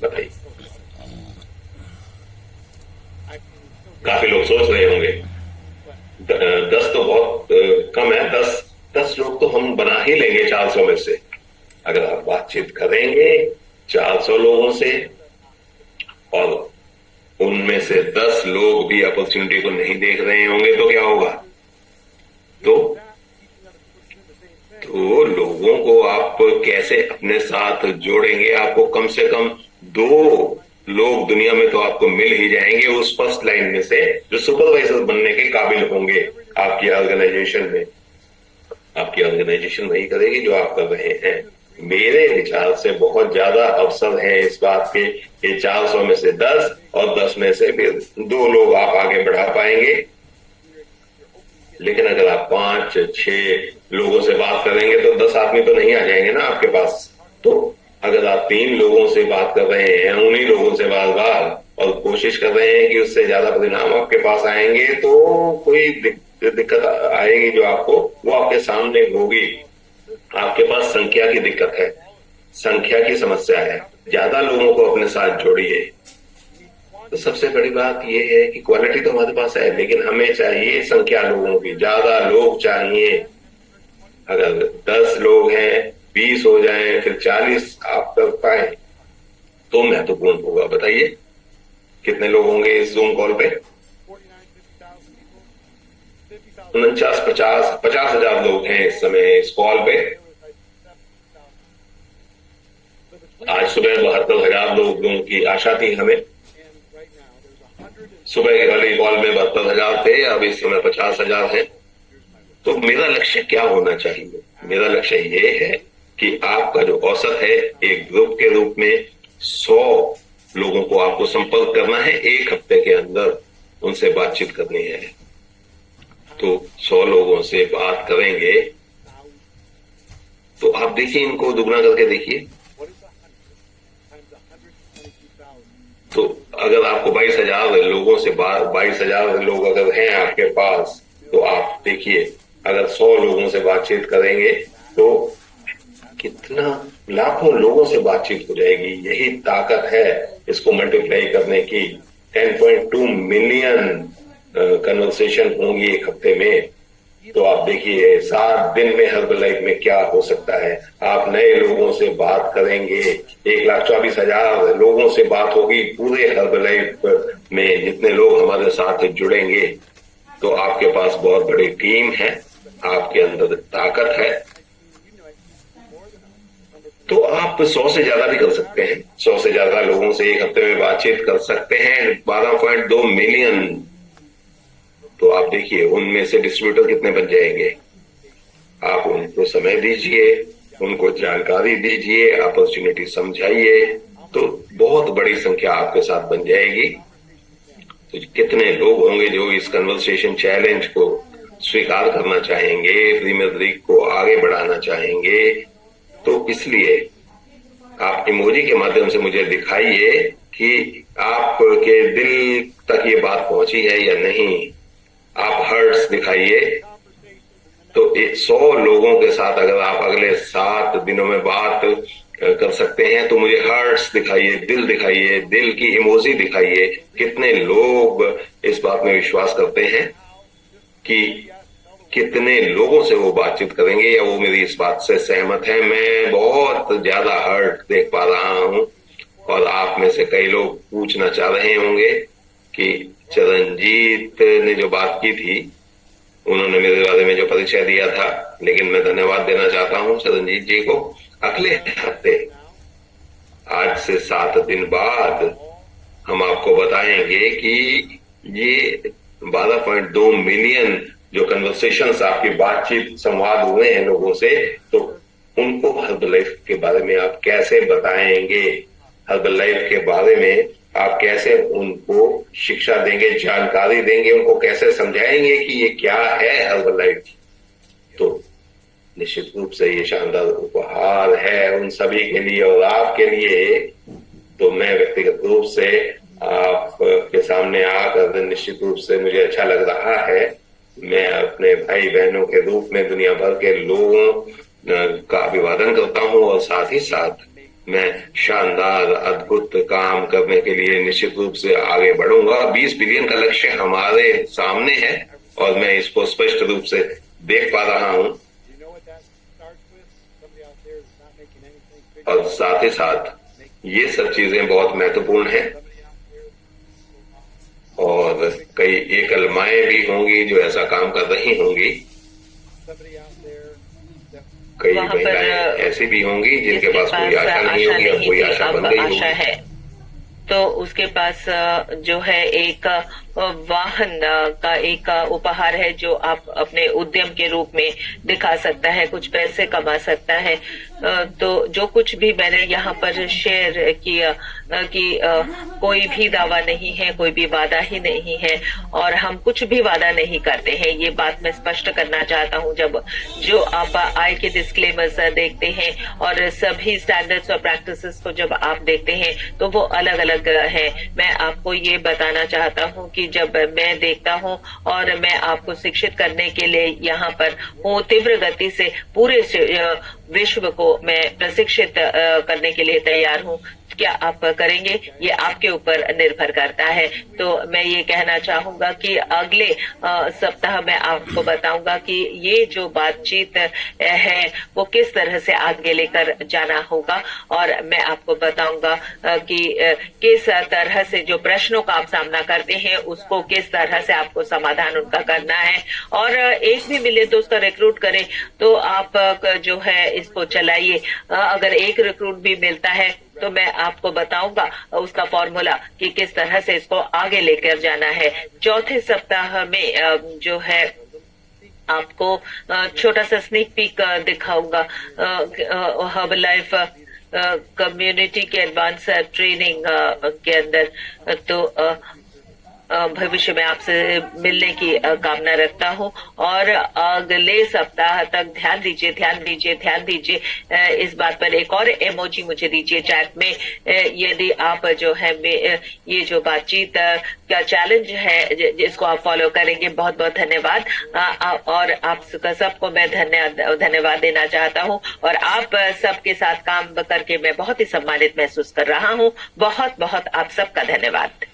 E: बताइए। काफी लोग सोच रहे होंगे 10 तो बहुत कम है, 10 लोग तो हम बना ही लेंगे 400 में से। अगर आप बातचीत करेंगे 400 लोगों से और उनमें से 10 लोग भी अपॉर्चुनिटी को नहीं देख रहे होंगे, तो क्या होगा? तो लोगों को आप कैसे अपने साथ जोड़ेंगे? आपको कम से कम 2 लोग दुनिया में तो आपको मिल ही जाएंगे उस फर्स्ट लाइन में से, जो सुपरवाइजर बनने के काबिल होंगे आपकी ऑर्गेनाइजेशन में। आपकी ऑर्गेनाइजेशन वही करेगी जो आप कर रहे हैं। मेरे विचार से बहुत ज्यादा अवसर हैं इस बात के कि 400 में से 10 और 10 में से फिर 2 लोग आप आगे बढ़ा पाएंगे। लेकिन अगर आप 5-6 लोगों से बात करेंगे तो 10 आदमी तो नहीं आ जाएंगे ना आपके पास। तो अगर आप 3 लोगों से बात कर रहे हैं, उन्हीं लोगों से बार बार, और कोशिश कर रहे हैं कि उससे ज्यादा परिणाम आपके पास आएंगे, तो कोई दिक्कत आएगी जो आपको, वो आपके सामने होगी। आपके पास संख्या की दिक्कत है, संख्या की समस्या है। ज्यादा लोगों को अपने साथ जोड़िए। तो सबसे बड़ी बात यह है कि क्वालिटी तो हमारे पास है, लेकिन हमें चाहिए संख्या लोगों की, ज्यादा लोग चाहिए। अगर 10 लोग हैं, 20 हो जाए, फिर 40 आप कर पाए तो महत्वपूर्ण होगा। बताइए कितने लोग होंगे इस जूम कॉल पे? 50 हजार लोग हैं इस समय इस कॉल पे। आज सुबह 72,000 लोगों की आशा थी हमें। सुबह वाली कॉल में 72,000 थे, अब इस समय 50,000 हैं। तो मेरा लक्ष्य क्या होना चाहिए? मेरा लक्ष्य ये है कि आपका जो औसत है, एक ग्रुप के रूप में 100 लोगों को आपको संपर्क करना है एक हफ्ते के अंदर, उनसे बातचीत करनी है। तो 100 लोगों से बात करेंगे तो आप देखिए, इनको दुगना करके देखिए। तो अगर आपको 22,000 लोगों से 22,000 लोग अगर हैं आपके पास, तो आप देखिए अगर 100 लोगों से बातचीत करेंगे तो कितना लाखों लोगों से बातचीत हो जाएगी। यही ताकत है इसको मल्टीप्लाई करने की। 10.2 मिलियन कन्वर्सेशन होंगी एक हफ्ते में। तो आप देखिए 7 दिन में हर्बलाइफ में क्या हो सकता है। आप नए लोगों से बात करेंगे, 1,24,000 लोगों से बात होगी पूरे हर्बलाइफ में। जितने लोग हमारे साथ जुड़ेंगे, तो आपके पास बहुत बड़ी टीम है, आपके अंदर ताकत है, तो आप 100 से ज्यादा भी कर सकते हैं। 100 से ज्यादा लोगों से एक हफ्ते में बातचीत कर सकते हैं। 12.2 मिलियन, तो आप देखिए उनमें से डिस्ट्रीब्यूटर कितने बन जाएंगे। आप उनको समय दीजिए, उनको जानकारी दीजिए, अपॉर्चुनिटी समझाइए, तो बहुत बड़ी संख्या आपके साथ बन जाएगी। तो कितने लोग होंगे जो इस कन्वर्सेशन चैलेंज को स्वीकार करना चाहेंगे, प्रीमियर लीग को आगे बढ़ाना चाहेंगे। तो इसलिए आप इमोजी के माध्यम से मुझे दिखाइए कि आपके दिल तक ये बात पहुंची है या नहीं। आप हर्ट्स दिखाइए। तो 100 लोगों के साथ अगर आप अगले 7 दिनों में बात कर सकते हैं, तो मुझे हर्ट्स दिखाइए, दिल की इमोजी दिखाइए। कितने लोग इस बात में विश्वास करते हैं कि कितने लोगों से वो बातचीत करेंगे, या वो मेरी इस बात से सहमत है। मैं बहुत ज्यादा हर्ट देख पा रहा हूं, और आप में से कई लोग पूछना चाह रहे होंगे कि चरणजीत ने जो बात की थी, उन्होंने मेरे बारे में जो परिचय दिया था, लेकिन मैं धन्यवाद देना चाहता हूं चरणजीत जी को। अगले हफ्ते आज से 7 दिन बाद हम आपको बताएंगे कि ये 12.2 मिलियन जो कन्वर्सेशंस आपकी बातचीत संवाद हुए हैं लोगों से, तो उनको हर्बलाइफ के बारे में आप कैसे बताएंगे, हर्बलाइफ के बारे में आप कैसे उनको शिक्षा देंगे, जानकारी देंगे, उनको कैसे समझाएंगे कि ये क्या है हर्बलाइफ। तो निश्चित रूप से ये शानदार उपहार है उन सभी के लिए और आपके लिए। तो मैं व्यक्तिगत रूप से आपके सामने आकर निश्चित रूप से मुझे अच्छा लग रहा है। मैं अपने भाई बहनों के रूप में दुनिया भर के लोगों का अभिवादन करता हूं, और साथ ही साथ मैं शानदार अद्भुत काम करने के लिए निश्चित रूप से आगे बढ़ूंगा। 20 बिलियन का लक्ष्य हमारे सामने है, और मैं इसको स्पष्ट रूप से देख पा रहा हूं। और साथ ही साथ ये सब चीजें बहुत महत्वपूर्ण हैं, और कई एकल माएं भी होंगी जो ऐसा काम कर रही होंगी। कई महिलाएं ऐसी भी होंगी जिनके पास कोई आशा नहीं होगी, और कोई आशा बन गई होगी।
F: तो उसके पास जो है एक वाहन का एक उपहार है जो आप अपने उद्यम के रूप में दिखा सकता है, कुछ पैसे कमा सकता है। तो जो कुछ भी मैंने यहाँ पर शेयर किया कि कोई भी दावा नहीं है, कोई भी वादा ही नहीं है, और हम कुछ भी वादा नहीं करते हैं। ये बात मैं स्पष्ट करना चाहता हूँ। जब जो आप आय के डिस्क्लेमर्स देखते हैं और सभी स्टैंडर्ड्स और प्रैक्टिसेस को जब आप देखते हैं, तो वो अलग अलग है। मैं आपको ये बताना चाहता हूँ कि जब मैं देखता हूँ और मैं आपको शिक्षित करने के लिए यहाँ पर हूँ, तीव्र गति से पूरे विश्व को मैं प्रशिक्षित करने के लिए तैयार हूँ। क्या आप करेंगे, ये आपके ऊपर निर्भर करता है। तो मैं ये कहना चाहूंगा कि अगले सप्ताह मैं आपको बताऊंगा कि ये जो बातचीत है वो किस तरह से आगे लेकर जाना होगा, और मैं आपको बताऊंगा कि किस तरह से जो प्रश्नों का आप सामना करते हैं उसको किस तरह से आपको समाधान उनका करना है। और एक भी मिले तो उसका रिक्रूट करें, तो आप जो है इसको चलाइए। अगर एक रिक्रूट भी मिलता है तो मैं आपको बताऊंगा उसका फॉर्मूला कि किस तरह से इसको आगे लेकर जाना है। चौथे सप्ताह में जो है आपको छोटा सा स्नीक पीक दिखाऊंगा हर्बलाइफ कम्युनिटी के एडवांस ट्रेनिंग के अंदर। तो भविष्य में आपसे मिलने की कामना रखता हूं, और अगले सप्ताह तक ध्यान दीजिए इस बात पर। एक और इमोजी मुझे दीजिए चैट में, यदि आप जो है ये जो बातचीत का चैलेंज है जिसको आप फॉलो करेंगे। बहुत बहुत धन्यवाद, और आप सबको मैं धन्यवाद देना चाहता हूं, और आप सबके साथ काम करके मैं बहुत ही सम्मानित महसूस कर रहा हूं। बहुत बहुत आप सबका धन्यवाद।